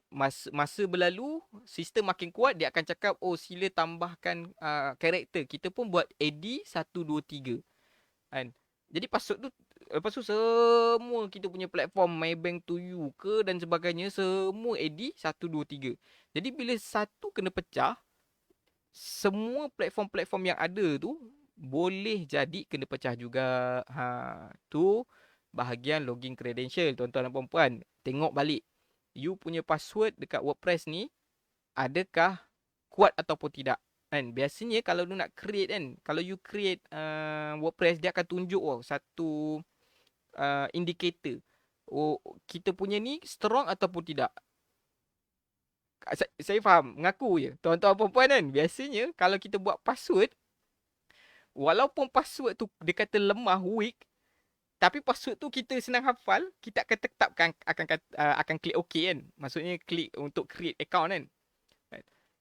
[SPEAKER 1] masa berlalu, sistem makin kuat, dia akan cakap, oh sila tambahkan karakter. Kita pun buat AD 123 kan. Jadi password tu, lepas tu semua kita punya platform Maybank to you ke dan sebagainya, semua AD 123. Jadi bila satu kena pecah, semua platform-platform yang ada tu boleh jadi kena pecah juga. Tu bahagian login credential, tuan-tuan dan puan-puan. Tengok balik you punya password dekat WordPress ni adakah kuat ataupun tidak. Kan biasanya kalau you nak create kan, kalau you create WordPress, dia akan tunjuk satu indicator. Oh, kita punya ni strong ataupun tidak. Saya faham, mengaku je. Tuan-tuan perempuan kan, biasanya kalau kita buat password, walaupun password tu dia kata lemah, weak, tapi password tu kita senang hafal, kita akan tetapkan akan klik OK kan. Maksudnya klik untuk create account kan.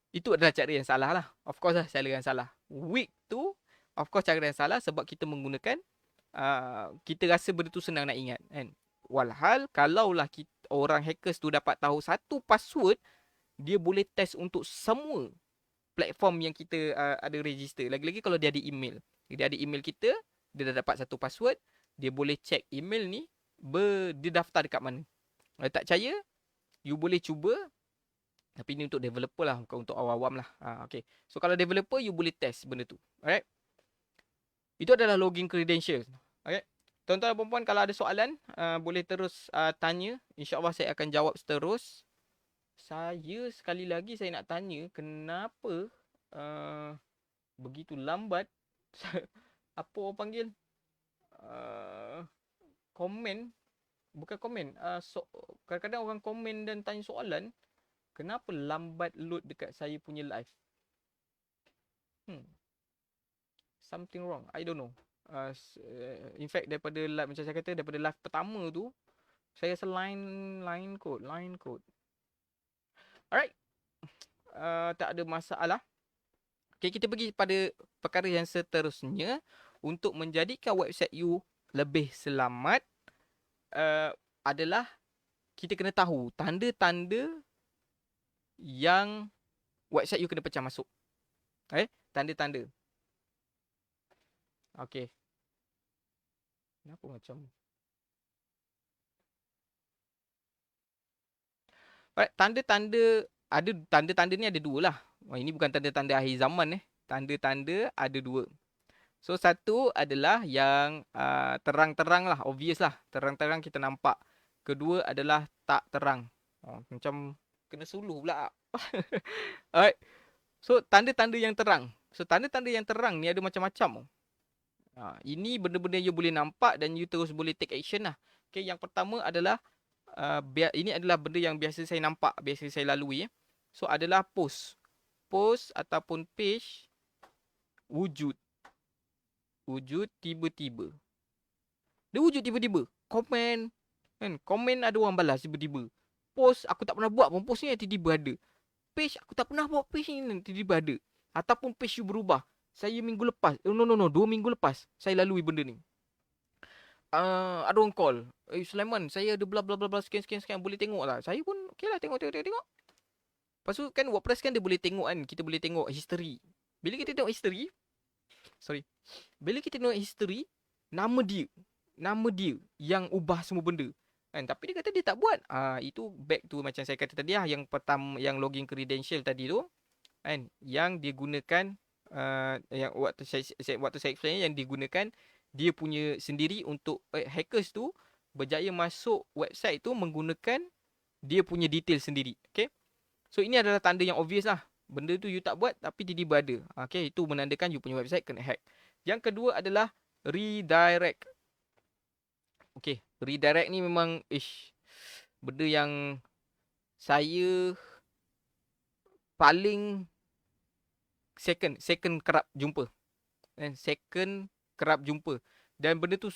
[SPEAKER 1] Itu adalah cara yang salah lah. Of course lah, cara yang salah. Weak tu, of course cara yang salah sebab kita menggunakan, kita rasa benda tu senang nak ingat kan. Walhal, kalaulah orang hackers tu dapat tahu satu password, dia boleh test untuk semua platform yang kita ada register. Lagi-lagi kalau dia ada email. Dia ada email kita, dia dah dapat satu password, dia boleh check email ni dia daftar dekat mana. Kalau tak percaya, you boleh cuba. Tapi ni untuk developer lah, bukan untuk awam-awam lah. Okay. So kalau developer, you boleh test benda tu. Alright. Itu adalah login credentials. Okay. Tuan-tuan dan puan-puan, kalau ada soalan, boleh terus tanya. InsyaAllah saya akan jawab seterus. Saya sekali lagi saya nak tanya, kenapa begitu lambat apa orang panggil komen, bukan komen, kadang-kadang orang komen dan tanya soalan, kenapa lambat load dekat saya punya live. Something wrong, I don't know. In fact daripada live, macam saya kata, daripada live pertama tu saya rasa line code. Alright. Tak ada masalah. Okay, kita pergi pada perkara yang seterusnya. Untuk menjadikan website you lebih selamat, adalah kita kena tahu tanda-tanda yang website you kena pecah masuk. Tanda-tanda. Okay. Kenapa macam tanda-tanda, ada tanda-tanda ni ada dua lah. Ini bukan tanda-tanda akhir zaman. Tanda-tanda ada dua. So satu adalah yang terang-terang lah, obvious lah. Terang-terang kita nampak. Kedua adalah tak terang. Macam kena suluh pula. Alright. So tanda-tanda yang terang. So tanda-tanda yang terang ni ada macam-macam. Ini benda-benda you boleh nampak dan you terus boleh take action lah. Okay, yang pertama adalah ini adalah benda yang biasa saya nampak, biasa saya lalui. So adalah post ataupun page wujud tiba-tiba. Dia wujud tiba-tiba. Komen kan, komen ada orang balas tiba-tiba. Post aku tak pernah buat pun, post ni tiba-tiba ada. Page aku tak pernah buat, page ni tiba-tiba ada. Ataupun page you berubah. Saya minggu lepas, 2 minggu lepas saya lalui benda ni. Ada orang call, Sulaiman, saya ada bla bla bla sekian, boleh tengok tak? Saya pun okey lah, tengok. Lepas tu kan WordPress kan dia boleh tengok kan, kita boleh tengok history. Bila kita tengok history, Sorry. Bila kita tengok history, nama dia yang ubah semua benda. Kan? Tapi dia kata dia tak buat. Itu back to macam saya kata tadi lah, yang pertama, yang login credential tadi tu, kan, yang dia gunakan, yang waktu saya explain, yang digunakan dia punya sendiri untuk hackers tu berjaya masuk website tu menggunakan dia punya detail sendiri. Okay. So ini adalah tanda yang obvious lah. Benda tu you tak buat tapi tiba-tiba ada. Okay, itu menandakan you punya website kena hack. Yang kedua adalah redirect. Okay, redirect ni memang benda yang saya paling second kerap jumpa. Second kerap jumpa. Dan benda tu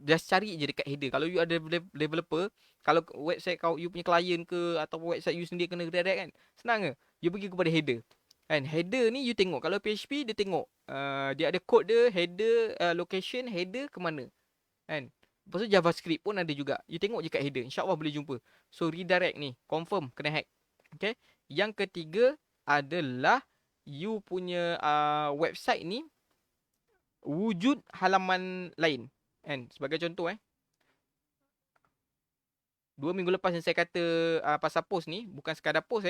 [SPEAKER 1] just cari je dekat header. Kalau you ada developer, kalau website kau, you punya client ke atau website you sendiri kena redirect kan, senang ke? You pergi kepada header. Kan, header ni you tengok. Kalau PHP dia tengok dia ada code dia, header, location, header ke mana. Kan? Lepas tu JavaScript pun ada juga. You tengok je kat header, InsyaAllah boleh jumpa. So redirect ni confirm kena hack. Okay. Yang ketiga adalah you punya website ni wujud halaman lain. Kan? Sebagai contoh 2 minggu lepas yang saya kata pasal post ni, bukan sekadar post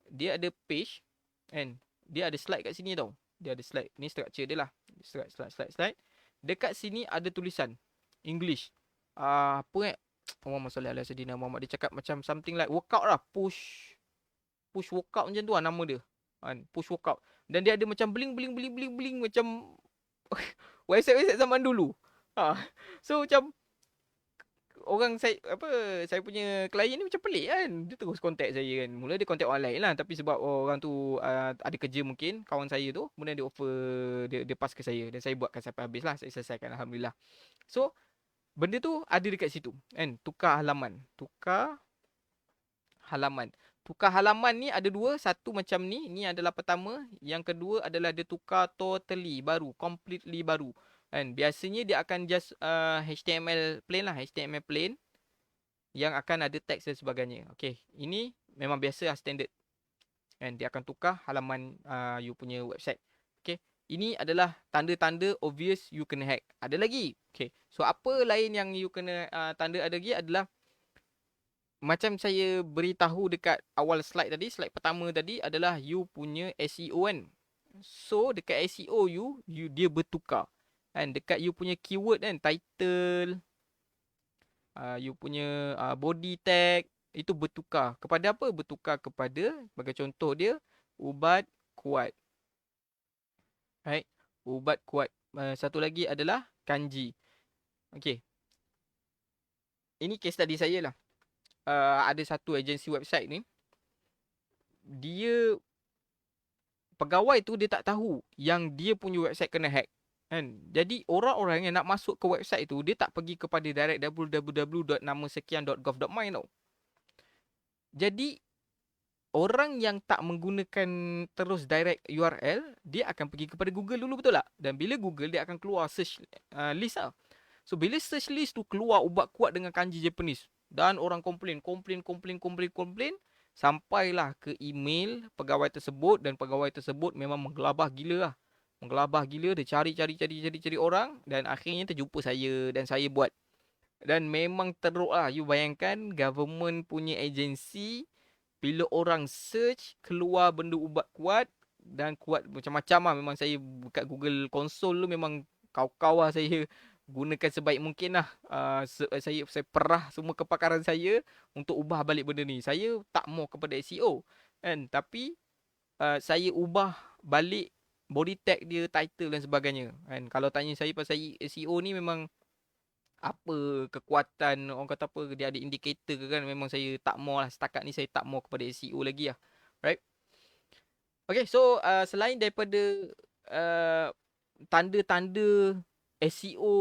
[SPEAKER 1] dia ada page, kan? Dia ada slide kat sini tau. Dia ada slide. Ni structure dia lah. Slide. Dekat sini ada tulisan English. Apa Allahumma salli ala sayyidina Muhammad. Dia cakap macam something like workout lah. Push workout macam tu lah nama dia. Kan? Push workout. Dan dia ada macam bling macam website zaman dulu. So macam orang saya punya klien ni macam pelik kan. Dia terus contact saya kan. Mula dia contact orang lain lah, tapi sebab orang tu ada kerja mungkin, kawan saya tu, kemudian dia offer, dia pass ke saya dan saya buatkan sampai habis lah. Saya selesaikan, alhamdulillah. So benda tu ada dekat situ kan. Tukar halaman ni ada dua. Satu macam ni adalah pertama. Yang kedua adalah dia tukar totally baru, completely baru. Kan, biasanya dia akan just HTML plain lah, HTML plain yang akan ada teks dan sebagainya. Okay, ini memang biasa lah, standard. Kan, dia akan tukar halaman you punya website. Okay, ini adalah tanda-tanda obvious you kena hack. Ada lagi. Okay, so apa lain yang you kena tanda ada lagi adalah macam saya beritahu dekat awal slide tadi, slide pertama tadi adalah you punya SEO kan. So dekat SEO you dia bertukar. Kan, dekat you punya keyword kan, title, you punya body tag, itu bertukar. Kepada apa? Bertukar kepada, sebagai contoh dia, ubat kuat. Right? Ubat kuat. Satu lagi adalah kanji. Okay. Ini case study saya lah. Ada satu agensi website ni, dia pegawai tu dia tak tahu yang dia punya website kena hack. Kan? Jadi orang-orang yang nak masuk ke website tu, dia tak pergi kepada direct www.namasekian.gov.my tau. Jadi orang yang tak menggunakan terus direct URL, dia akan pergi kepada Google dulu, betul tak? Dan bila Google, dia akan keluar search list lah. So bila search list tu keluar ubat kuat dengan kanji Japanese, dan orang komplain, sampailah ke email pegawai tersebut, dan pegawai tersebut memang menggelabah gila lah. Dia cari orang, dan akhirnya terjumpa saya dan saya buat. Dan memang teruk lah. You bayangkan government punya agensi, bila orang search keluar benda ubat kuat, dan kuat macam-macam lah. Memang saya buka Google Console tu memang kau-kau lah saya gunakan sebaik mungkin lah. Saya perah semua kepakaran saya untuk ubah balik benda ni. Saya tak mau kepada SEO kan, tapi saya ubah balik body tag dia, title dan sebagainya kan. Kalau tanya saya pasal SEO ni, memang apa kekuatan, orang kata apa, dia ada indikator ke kan, memang saya tak mau lah. Setakat ni saya tak mau kepada SEO lagi lah. Right? Okay, so selain daripada tanda-tanda SEO,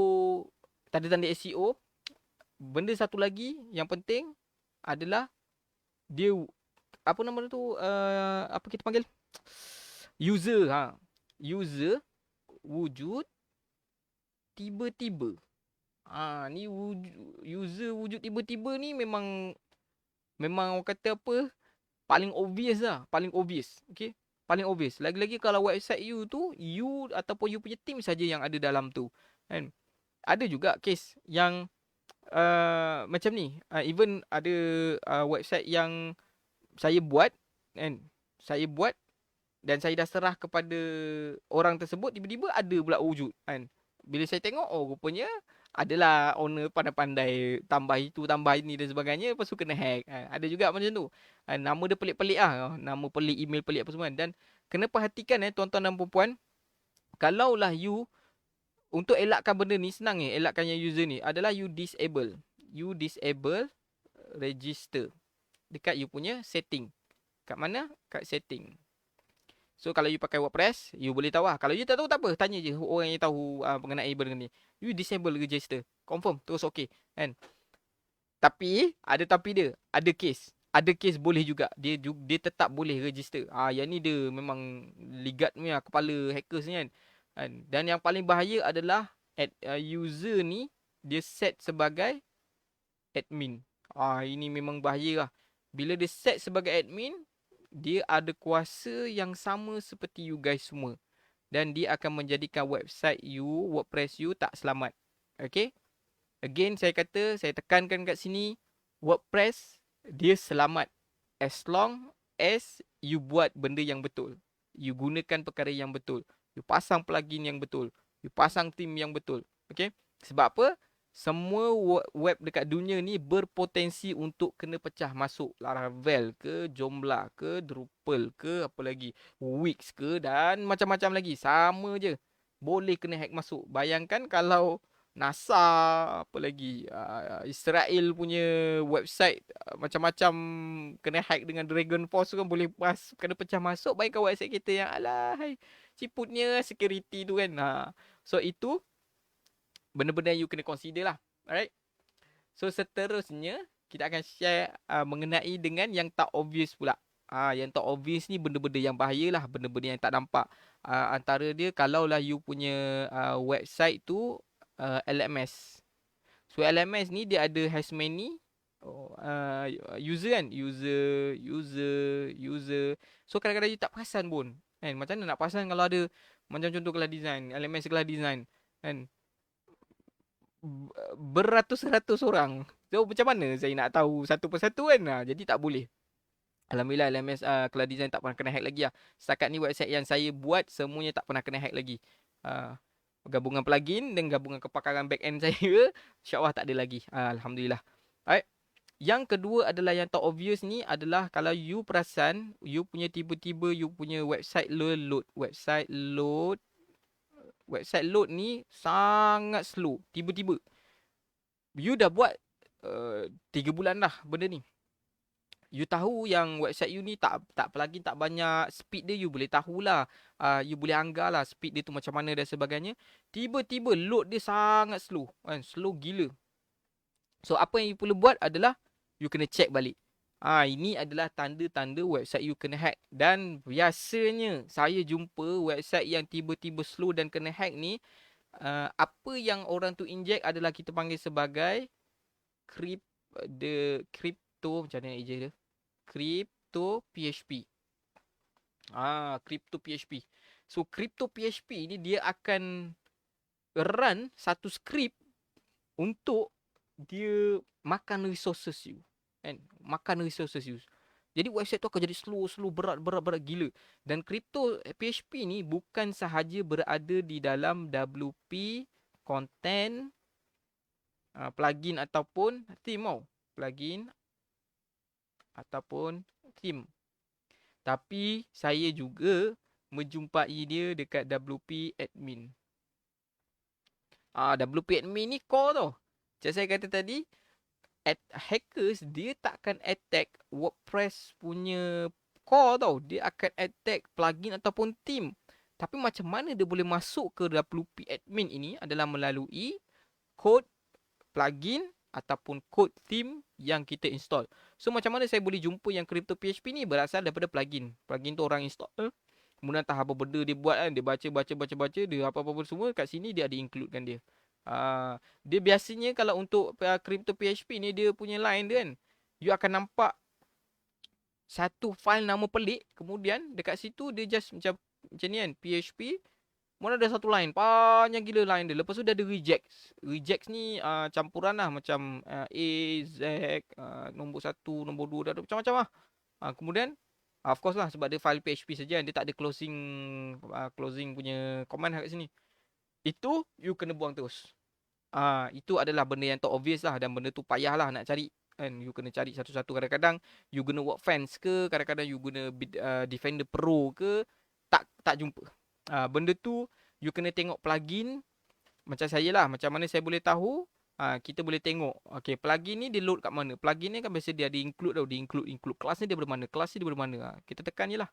[SPEAKER 1] benda satu lagi yang penting adalah dia, apa nama tu, apa kita panggil, user user wujud tiba-tiba. Ni user wujud tiba-tiba ni memang orang kata apa, paling obvious lah, paling obvious. Okay, paling obvious. Lagi-lagi kalau website you tu, you ataupun you punya team saja yang ada dalam tu. Kan? Ada juga case yang macam ni. Even ada website yang saya buat, kan? Saya buat dan saya dah serah kepada orang tersebut, tiba-tiba ada pula wujud, kan? Bila saya tengok, oh rupanya adalah owner pandai-pandai tambah itu, tambah ini dan sebagainya, lepas tu kena hack. Ada juga macam tu. Nama dia pelik-pelik lah. Nama pelik, email pelik apa semua. Dan kena perhatikan tuan-tuan dan puan-puan, kalaulah you, untuk elakkan benda ni, senang elakkan yang user ni, adalah you disable. You disable register dekat you punya setting. Kat mana? Kat setting. So kalau you pakai WordPress, you boleh tahu lah. Kalau you tak tahu, tak apa, tanya je orang yang tahu mengenai benda ni. You disable register, confirm, terus okay, kan? Tapi ada tapi dia, ada case. Ada case boleh juga. Dia tetap boleh register. Yang ni dia memang ligat punya kepala hackers ni, kan? Dan yang paling bahaya adalah user ni dia set sebagai admin. Ini memang bahaya lah. Bila dia set sebagai admin, dia ada kuasa yang sama seperti you guys semua. Dan dia akan menjadikan website you, WordPress you tak selamat. Okay? Again, saya tekankan kat sini, WordPress, dia selamat. As long as you buat benda yang betul. You gunakan perkara yang betul. You pasang plugin yang betul. You pasang theme yang betul. Okay? Sebab apa? Semua web dekat dunia ni berpotensi untuk kena pecah masuk. Laravel ke, Joomla ke, Drupal ke, apa lagi, Wix ke, dan macam-macam lagi. Sama je. Boleh kena hack masuk. Bayangkan kalau NASA, apa lagi, Israel punya website macam-macam kena hack dengan Dragon Force tu kan, boleh kena pecah masuk. Bayangkan website kita yang alahai ciputnya security tu kan. So itu benda-benda yang you kena consider lah. Alright. So seterusnya kita akan share mengenai dengan yang tak obvious pula. Yang tak obvious ni benda-benda yang bahaya lah, benda-benda yang tak nampak. Antara dia, kalaulah you punya website tu LMS. So LMS ni dia ada has many user kan, user. So kadang-kadang you tak perasan pun, kan? Macam mana nak perasan kalau ada, macam contoh kelas design, LMS kelas design, kan? Beratus-ratus orang. So macam mana saya nak tahu satu persatu kan? Jadi tak boleh. Alhamdulillah LMS kelas design tak pernah kena hack lagi lah. Setakat ni website yang saya buat semuanya tak pernah kena hack lagi. Gabungan plugin dan gabungan kepakaran backend saya, insyaAllah tak ada lagi. Alhamdulillah. Alright. Yang kedua adalah yang tak obvious ni adalah kalau you perasan, you punya tiba-tiba you punya website load. Website load ni sangat slow. Tiba-tiba. You dah buat 3 bulan dah benda ni. You tahu yang website you ni tak plugin tak banyak, speed dia you boleh tahulah. You boleh anggar lah speed dia tu macam mana dan sebagainya. Tiba-tiba load dia sangat slow, kan? Slow gila. So apa yang you perlu buat adalah you kena check balik. Ini adalah tanda-tanda website you kena hack. Dan biasanya saya jumpa website yang tiba-tiba slow dan kena hack ni, apa yang orang tu inject adalah kita panggil sebagai crypto, macam mana eja dia? Crypto PHP. Crypto PHP. So crypto PHP ni dia akan run satu script untuk dia makan resources you, kan? Makan resources you. Jadi website tu akan jadi slow, berat gila. Dan crypto PHP ni bukan sahaja berada di dalam WP, content, plugin ataupun theme. Plugin ataupun theme. Tapi saya juga menjumpai dia dekat WP admin. WP admin ni core tau. Macam saya kata tadi, hackers dia takkan attack WordPress punya core tau. Dia akan attack plugin ataupun theme. Tapi macam mana dia boleh masuk ke WP admin ini adalah melalui kod plugin ataupun kod theme yang kita install. So macam mana saya boleh jumpa yang crypto PHP ni? Berasal daripada plugin. Plugin tu orang install, kemudian entah apa benda dia buat kan, dia baca, dia apa-apa semua kat sini dia ada includekan dia. Dia biasanya kalau untuk crypto PHP ni, dia punya line dia kan, you akan nampak satu file nama pelik, kemudian dekat situ dia just macam ni kan, PHP. Mana ada satu line, panjang gila line dia. Lepas tu dia ada rejects. Rejects ni campuran lah macam A, Z, nombor satu, nombor dua, dah ada macam-macam lah. Kemudian of course lah sebab dia file PHP saja, dia tak ada closing punya command kat sini. Itu you kena buang terus. Itu adalah benda yang tak obvious lah, dan benda tu payah lah nak cari kan. You kena cari satu-satu. Kadang-kadang you guna Workfence ke, kadang-kadang you guna Defender Pro ke, tak jumpa. Benda tu you kena tengok plugin. Macam saya lah, macam mana saya boleh tahu? Kita boleh tengok, okay, plugin ni dia load kat mana. Plugin ni kan biasa dia ada include tau. Dia include kelas ni dia mana, kelas ni dia mana. Kita tekan je lah.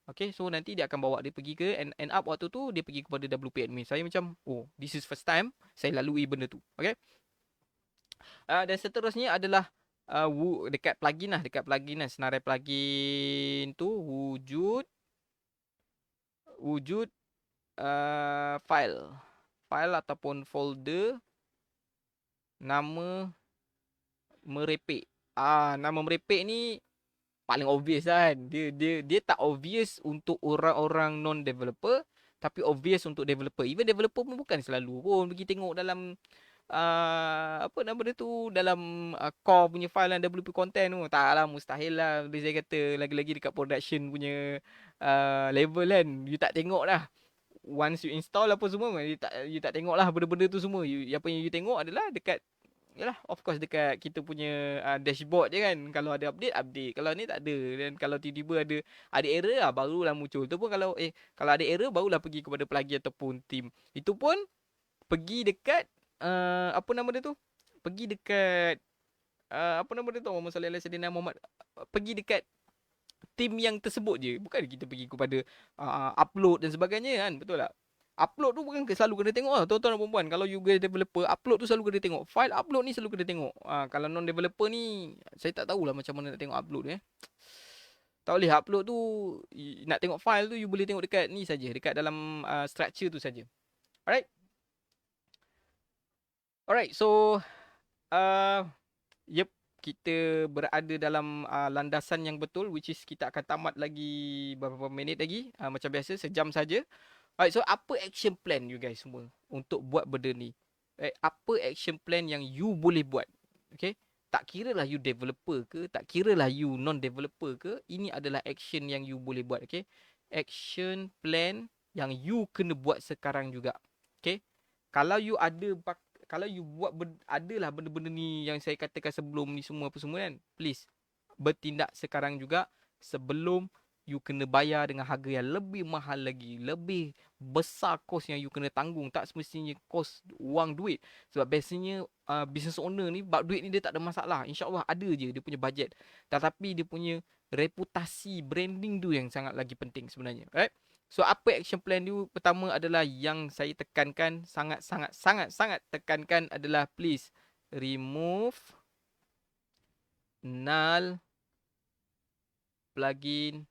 [SPEAKER 1] Okay, so nanti dia akan bawa dia pergi ke end up waktu tu dia pergi kepada WP admin. Saya macam, oh, this is first time saya lalui benda tu. Okay. Dan seterusnya adalah dekat plugin lah, senarai plugin tu wujud file ataupun folder nama merepek. Nama merepek ni paling obvious kan. Dia tak obvious untuk orang-orang non developer, tapi obvious untuk developer. Even developer pun bukan selalu pun pergi tengok dalam apa nama dia tu, dalam core punya file dan WP content tu. Tak lah, mustahil lah. Dia kata lagi-lagi dekat production punya level kan, you tak tengok dah. Once you install apa semua, you tak tengok lah benda-benda tu semua. Apa yang you tengok adalah dekat, yalah, of course dekat kita punya dashboard je kan. Kalau ada update. Kalau ni tak ada. Dan kalau tiba-tiba ada error lah, barulah muncul. Tu pun kalau ada error, barulah pergi kepada plugin ataupun team. Itu pun pergi dekat apa nama dia tu? Pergi dekat apa nama dia tu? Muhammad Sallallahu Alaihi Wasallam Muhammad. Pergi dekat team yang tersebut je. Bukan kita pergi kepada upload dan sebagainya kan. Betul tak? Upload tu bukan selalu kena tengok lah, tuan-tuan dan perempuan. Kalau you guys developer, upload tu selalu kena tengok. File upload ni selalu kena tengok. Kalau non-developer ni, saya tak tahulah macam mana nak tengok upload ni. Tak boleh upload tu, nak tengok file tu, you boleh tengok dekat ni saja, dekat dalam structure tu saja. Alright? Alright, so yep, kita berada dalam landasan yang betul, which is kita akan tamat lagi beberapa minit lagi. Macam biasa, sejam saja. Alright, so apa action plan you guys semua untuk buat benda ni? Apa action plan yang you boleh buat? Okay? Tak kira lah you developer ke, tak kira lah you non-developer ke, ini adalah action yang you boleh buat. Okay? Action plan yang you kena buat sekarang juga. Okay? Kalau you buat adalah benda-benda ni yang saya katakan sebelum ni semua apa semua kan, please bertindak sekarang juga sebelum you kena bayar dengan harga yang lebih mahal lagi, lebih besar kos yang you kena tanggung. Tak semestinya kos wang duit. Sebab biasanya business owner ni bab duit ni dia tak ada masalah. InsyaAllah ada je dia punya budget. Tetapi dia punya reputasi, branding tu yang sangat lagi penting sebenarnya. Right? So apa action plan you? Pertama adalah yang saya tekankan, sangat tekankan adalah please remove null plugin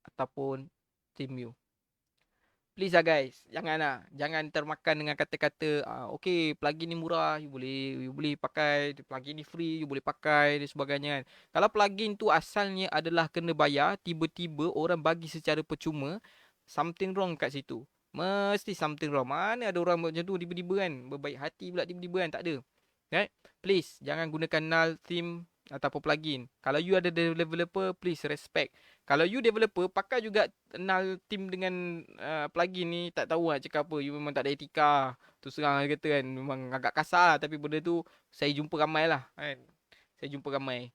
[SPEAKER 1] ataupun theme you. Please lah guys, jangan termakan dengan kata-kata okay, plugin ni murah, you boleh pakai, plugin ni free, you boleh pakai dan sebagainya kan. Kalau plugin tu asalnya adalah kena bayar, tiba-tiba orang bagi secara percuma, something wrong kat situ. Mesti something wrong. Mana ada orang macam tu tiba-tiba kan, berbaik hati pula tiba-tiba kan, tak ada. Right? Please jangan gunakan null theme ataupun plugin. Kalau you ada developer, please respect. Kalau you developer, pakai juga null theme dengan plugin ni, tak tahu nak cakap apa. You memang tak ada etika. Tu serang kata kan, memang agak kasar lah. Tapi benda tu saya jumpa ramai lah kan. Saya jumpa ramai.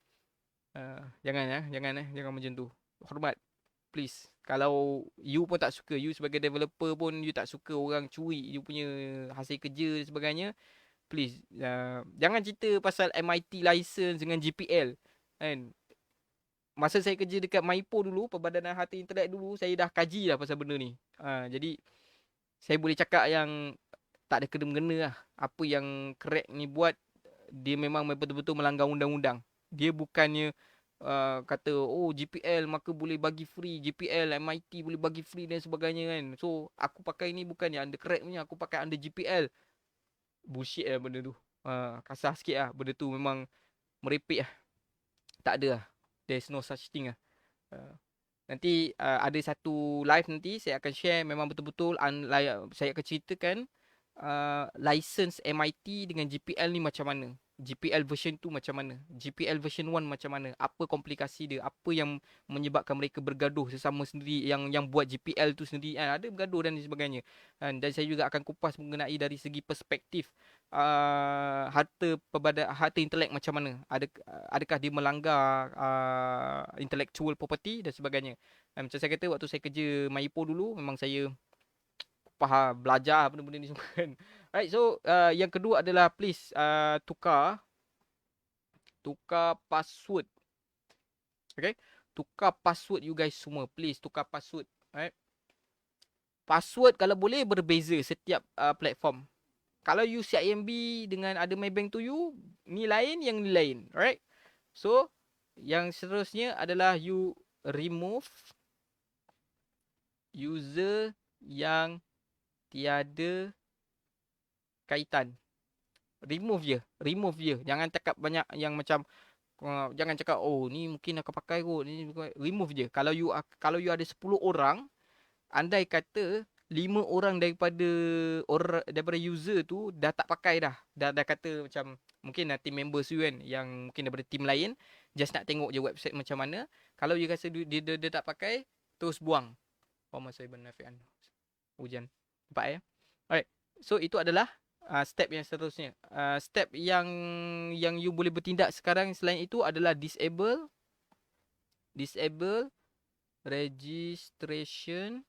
[SPEAKER 1] Jangan macam tu. Hormat. Please. Kalau you pun tak suka, you sebagai developer pun you tak suka orang curi you punya hasil kerja dan sebagainya, please jangan cerita pasal MIT license dengan GPL kan. Masa saya kerja dekat MIPO dulu, Perbadanan Harta Intelek dulu, saya dah kaji lah pasal benda ni. Jadi saya boleh cakap yang tak ada kena-mengena lah. Apa yang crack ni buat, dia memang betul-betul melanggar undang-undang. Dia bukannya kata oh GPL maka boleh bagi free, GPL MIT boleh bagi free dan sebagainya kan. So aku pakai ni bukannya under crack punya, aku pakai under GPL. Bullshit lah benda tu. Kasar sikit lah. Benda tu memang merepek lah. Tak ada lah. There's no such thing lah. Uh, Nanti ada satu live nanti saya akan share memang betul-betul saya akan ceritakan license MIT dengan GPL ni macam mana. GPL version 2 macam mana. GPL version 1 macam mana. Apa komplikasi dia. Apa yang menyebabkan mereka bergaduh sesama sendiri. Yang buat GPL tu sendiri. Ada bergaduh dan sebagainya. Dan saya juga akan kupas mengenai dari segi perspektif harta intelek macam mana. Adakah dia melanggar intellectual property dan sebagainya. Macam saya kata waktu saya kerja Maipo dulu memang saya faham belajar benda-benda ni semua kan. Alright, so yang kedua adalah please tukar password. Okay? Tukar password you guys semua. Please tukar password. Alright. Password kalau boleh berbeza setiap platform. Kalau you CIMB dengan ada Maybank tu you, ni lain, yang ni lain. Alright. So, yang seterusnya adalah you remove user yang tiada kaitan. Remove je. Jangan cakap banyak yang macam jangan cakap oh ni mungkin akan pakai kot. Remove je. Kalau you ada 10 orang, andai kata 5 orang daripada user tu dah tak pakai dah. Dah kata macam mungkin team members you kan yang mungkin daripada team lain just nak tengok je website macam mana. Kalau you rasa dia tak pakai, terus buang. Masa Ibn Nafi'an. Hujan. Nampak ya? Alright. So itu adalah step yang seterusnya. Step yang you boleh bertindak sekarang selain itu adalah disable registration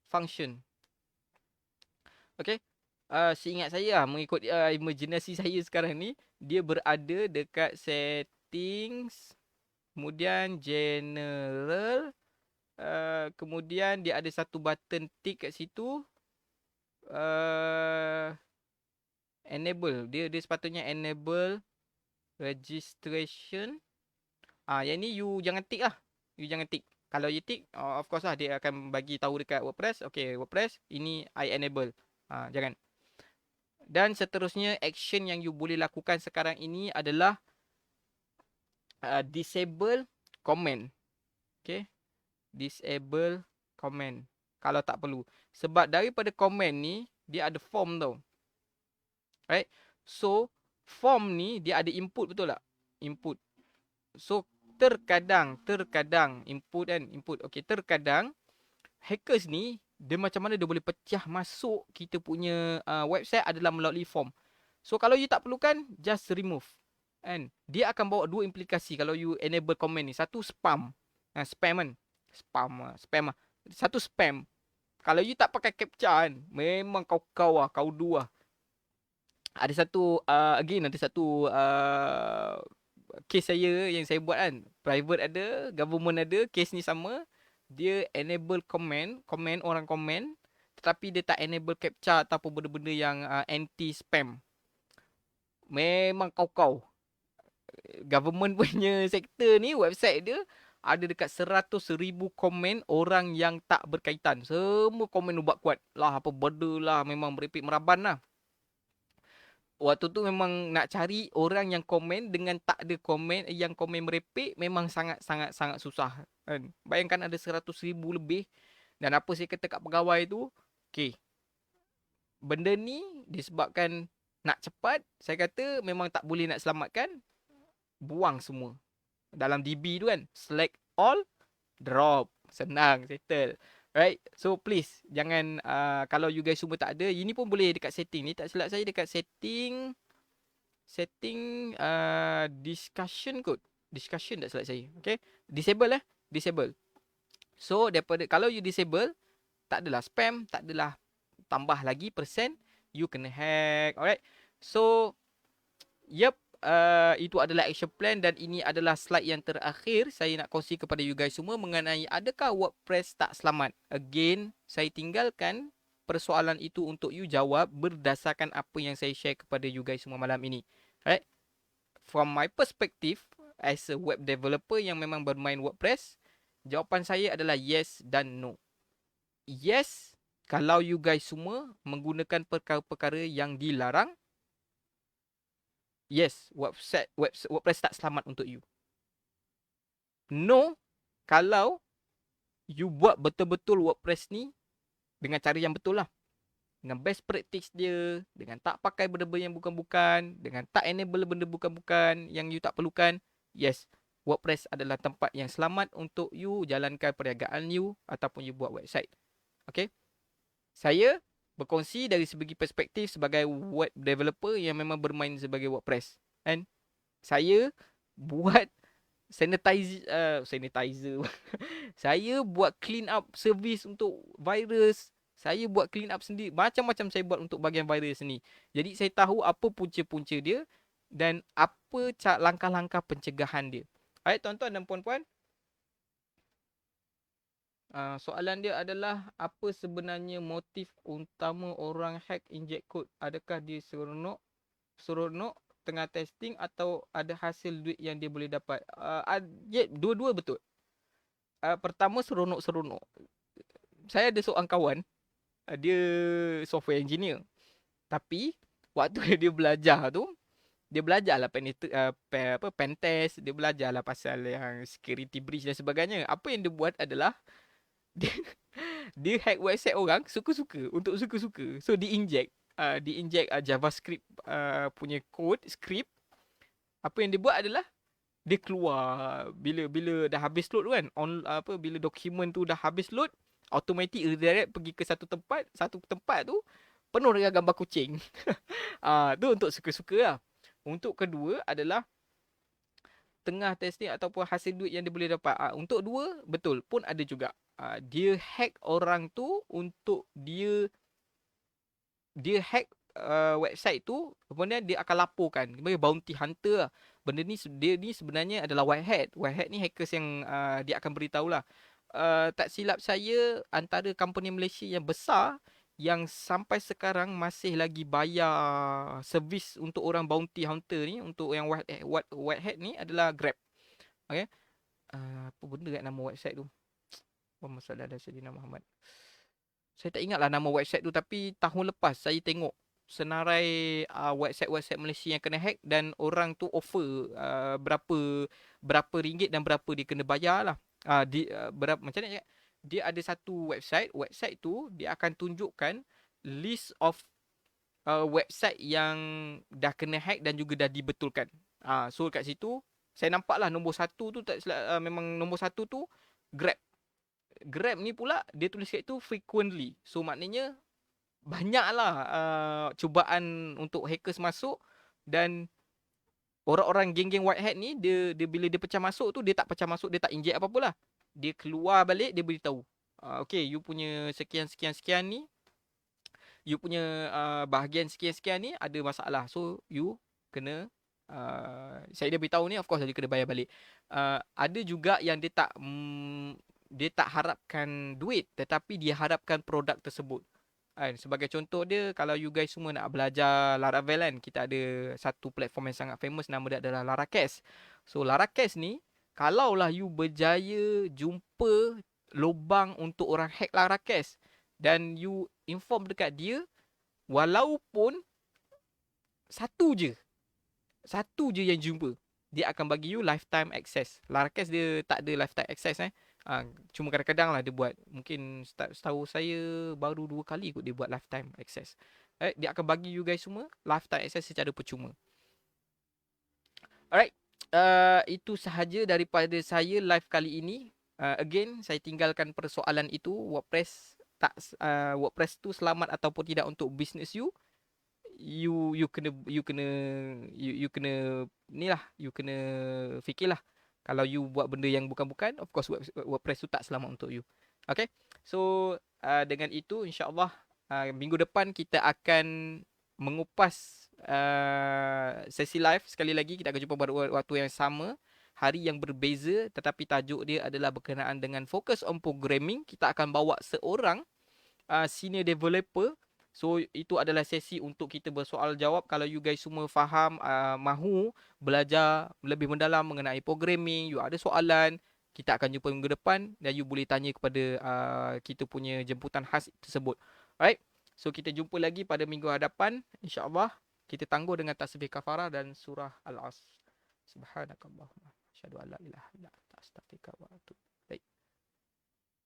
[SPEAKER 1] function. Okay. Seingat saya mengikut imaginasi saya sekarang ni, dia berada dekat settings, kemudian general, kemudian dia ada satu button tick kat situ, enable. Dia sepatutnya enable registration. Yang ni you jangan tick lah. You jangan tick. Kalau you tick, of course lah dia akan bagi tahu dekat WordPress. Okay, WordPress, ini I enable. Jangan. Dan seterusnya, action yang you boleh lakukan sekarang ini adalah disable comment. Okay. Disable comment. Kalau tak perlu. Sebab daripada comment ni, dia ada form tau. Right. So, form ni dia ada input, betul tak? Input. So, terkadang input kan, input. Okay, terkadang hackers ni dia macam mana dia boleh pecah masuk kita punya website adalah melalui form. So kalau you tak perlukan, just remove. Kan? Dia akan bawa dua implikasi kalau you enable comment ni. Satu spam. Spam kan? Spam. Satu spam. Kalau you tak pakai captcha kan, memang kau dua. Ada satu case saya yang saya buat kan. Private ada, government ada, case ni sama. Dia enable comment, orang comment, tetapi dia tak enable captcha ataupun benda-benda yang anti spam. Memang kau. Government punya sektor ni, website dia ada dekat 100,000 komen orang yang tak berkaitan. Semua komen ubat kuat. Lah apa benda lah, memang merepek meraban lah. Waktu tu memang nak cari orang yang komen dengan tak ada komen, yang komen merepek memang sangat susah kan. Bayangkan ada 100,000 lebih. Dan apa saya kata kat pegawai tu, okay, benda ni disebabkan nak cepat, saya kata memang tak boleh nak selamatkan, buang semua dalam DB tu kan, select all, drop, senang, settle. Right, so please jangan kalau you guys semua tak ada, ini pun boleh dekat setting ni, tak silap saya dekat setting discussion tak silap saya. Okay, disable. So daripada kalau you disable, tak adalah spam, tak adalah tambah lagi persen you kena hack. Alright, so yep, itu adalah action plan dan ini adalah slide yang terakhir saya nak kongsi kepada you guys semua mengenai adakah WordPress tak selamat. Again, saya tinggalkan persoalan itu untuk you jawab berdasarkan apa yang saya share kepada you guys semua malam ini. Right? From my perspective as a web developer yang memang bermain WordPress, jawapan saya adalah yes dan no. Yes, kalau you guys semua menggunakan perkara-perkara yang dilarang. Yes, WordPress tak selamat untuk you. No, kalau you buat betul-betul WordPress ni dengan cara yang betul lah. Dengan best practice dia, dengan tak pakai benda-benda yang bukan-bukan, dengan tak enable benda bukan-bukan yang you tak perlukan. Yes, WordPress adalah tempat yang selamat untuk you jalankan perniagaan you ataupun you buat website. Okay? Saya berkongsi dari segi perspektif sebagai web developer yang memang bermain sebagai WordPress. And saya buat sanitizer. Saya buat clean up service untuk virus. Saya buat clean up sendiri. Macam-macam saya buat untuk bahagian virus ni. Jadi saya tahu apa punca-punca dia dan apa langkah-langkah pencegahan dia. Baik tuan-tuan dan puan-puan. Soalan dia adalah apa sebenarnya motif utama orang hack inject code? Adakah dia seronok tengah testing atau ada hasil duit yang dia boleh dapat? Dua-dua betul. Pertama seronok-seronok. Saya ada seorang kawan, dia software engineer. Tapi waktu dia belajar tu, dia belajarlah pen test, dia belajarlah pasal yang security breach dan sebagainya. Apa yang dia buat adalah dia dia hack website orang suka-suka, untuk suka-suka. So di-inject JavaScript punya code script. Apa yang dia buat adalah dia keluar bila dah habis load kan, bila dokumen tu dah habis load, automatic redirect pergi ke satu tempat tu penuh dengan gambar kucing. Tu untuk suka-suka lah. Untuk kedua adalah tengah testing ataupun hasil duit yang dia boleh dapat. Untuk dua betul pun ada juga. Dia hack orang tu untuk dia hack website tu, kemudian dia akan laporkan sebagai bounty hunter lah. Benda ni dia ni sebenarnya adalah white hat. White hat ni hackers yang dia akan beritahu lah. Tak silap saya, antara company Malaysia yang besar yang sampai sekarang masih lagi bayar servis untuk orang bounty hunter ni, untuk yang white hat ni adalah Grab. Okay. Apa benda kat nama website tu? Apa masalah dah Saidina Muhammad? Saya tak ingatlah nama website tu, tapi tahun lepas saya tengok senarai website Malaysia yang kena hack dan orang tu offer berapa ringgit dan berapa dia kena bayar lah. Berapa macam ni, dia ada satu website tu dia akan tunjukkan list of website yang dah kena hack dan juga dah dibetulkan. So kat situ saya nampak lah nombor satu tu memang nombor satu tu Grab ni pula dia tulis kat tu frequently. So maknanya banyaklah cubaan untuk hackers masuk, dan orang-orang geng-geng white hat ni dia bila dia pecah masuk tu, dia tak pecah masuk, dia tak inject apa-apa lah. Dia keluar balik, dia beritahu. Okay, you punya sekian-sekian ni, you punya bahagian sekian-sekian ni ada masalah. So you kena saya dia beritahu ni, of course dia kena bayar balik. Ada juga yang dia tak harapkan duit, tetapi dia harapkan produk tersebut. Sebagai contoh dia, kalau you guys semua nak belajar Laravel kan, kita ada satu platform yang sangat famous, nama dia adalah Laracast. So Laracast ni, kalaulah you berjaya jumpa lubang untuk orang hack Laracast dan you inform dekat dia, walaupun satu je yang jumpa, dia akan bagi you lifetime access. Laracast dia tak ada lifetime access cuma kadang-kadang lah dia buat. Mungkin setahu saya baru 2 kali kot dia buat lifetime access. Dia akan bagi you guys semua lifetime access secara percuma. Alright, itu sahaja daripada saya live kali ini. Again, saya tinggalkan persoalan itu, WordPress tu selamat ataupun tidak untuk business you. You kena fikirlah. Kalau you buat benda yang bukan-bukan, of course WordPress tu tak selamat untuk you. Okay, so dengan itu insyaAllah minggu depan kita akan mengupas sesi live sekali lagi. Kita akan jumpa pada waktu yang sama, hari yang berbeza, tetapi tajuk dia adalah berkenaan dengan focus on programming. Kita akan bawa seorang senior developer. So itu adalah sesi untuk kita bersoal jawab. Kalau you guys semua faham, mahu belajar lebih mendalam mengenai programming, you ada soalan, kita akan jumpa minggu depan dan you boleh tanya kepada kita punya jemputan khas tersebut. Alright, so kita jumpa lagi pada minggu hadapan, insyaAllah. Kita tangguh dengan tasbih kafarah dan surah Al-Asr. Subhanakallahumma asyhadu an la ilaha illa anta astaghfiruka wa atubu ilaik.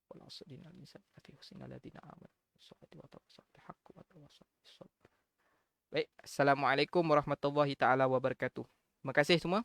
[SPEAKER 1] Wal 'asri innal insana lafi khusr illa alladziina aamanu was-salati wa tawassaw bil haqqi wa tawassaw bis sabr. Baik, assalamualaikum warahmatullahi taala wabarakatuh. Terima kasih semua.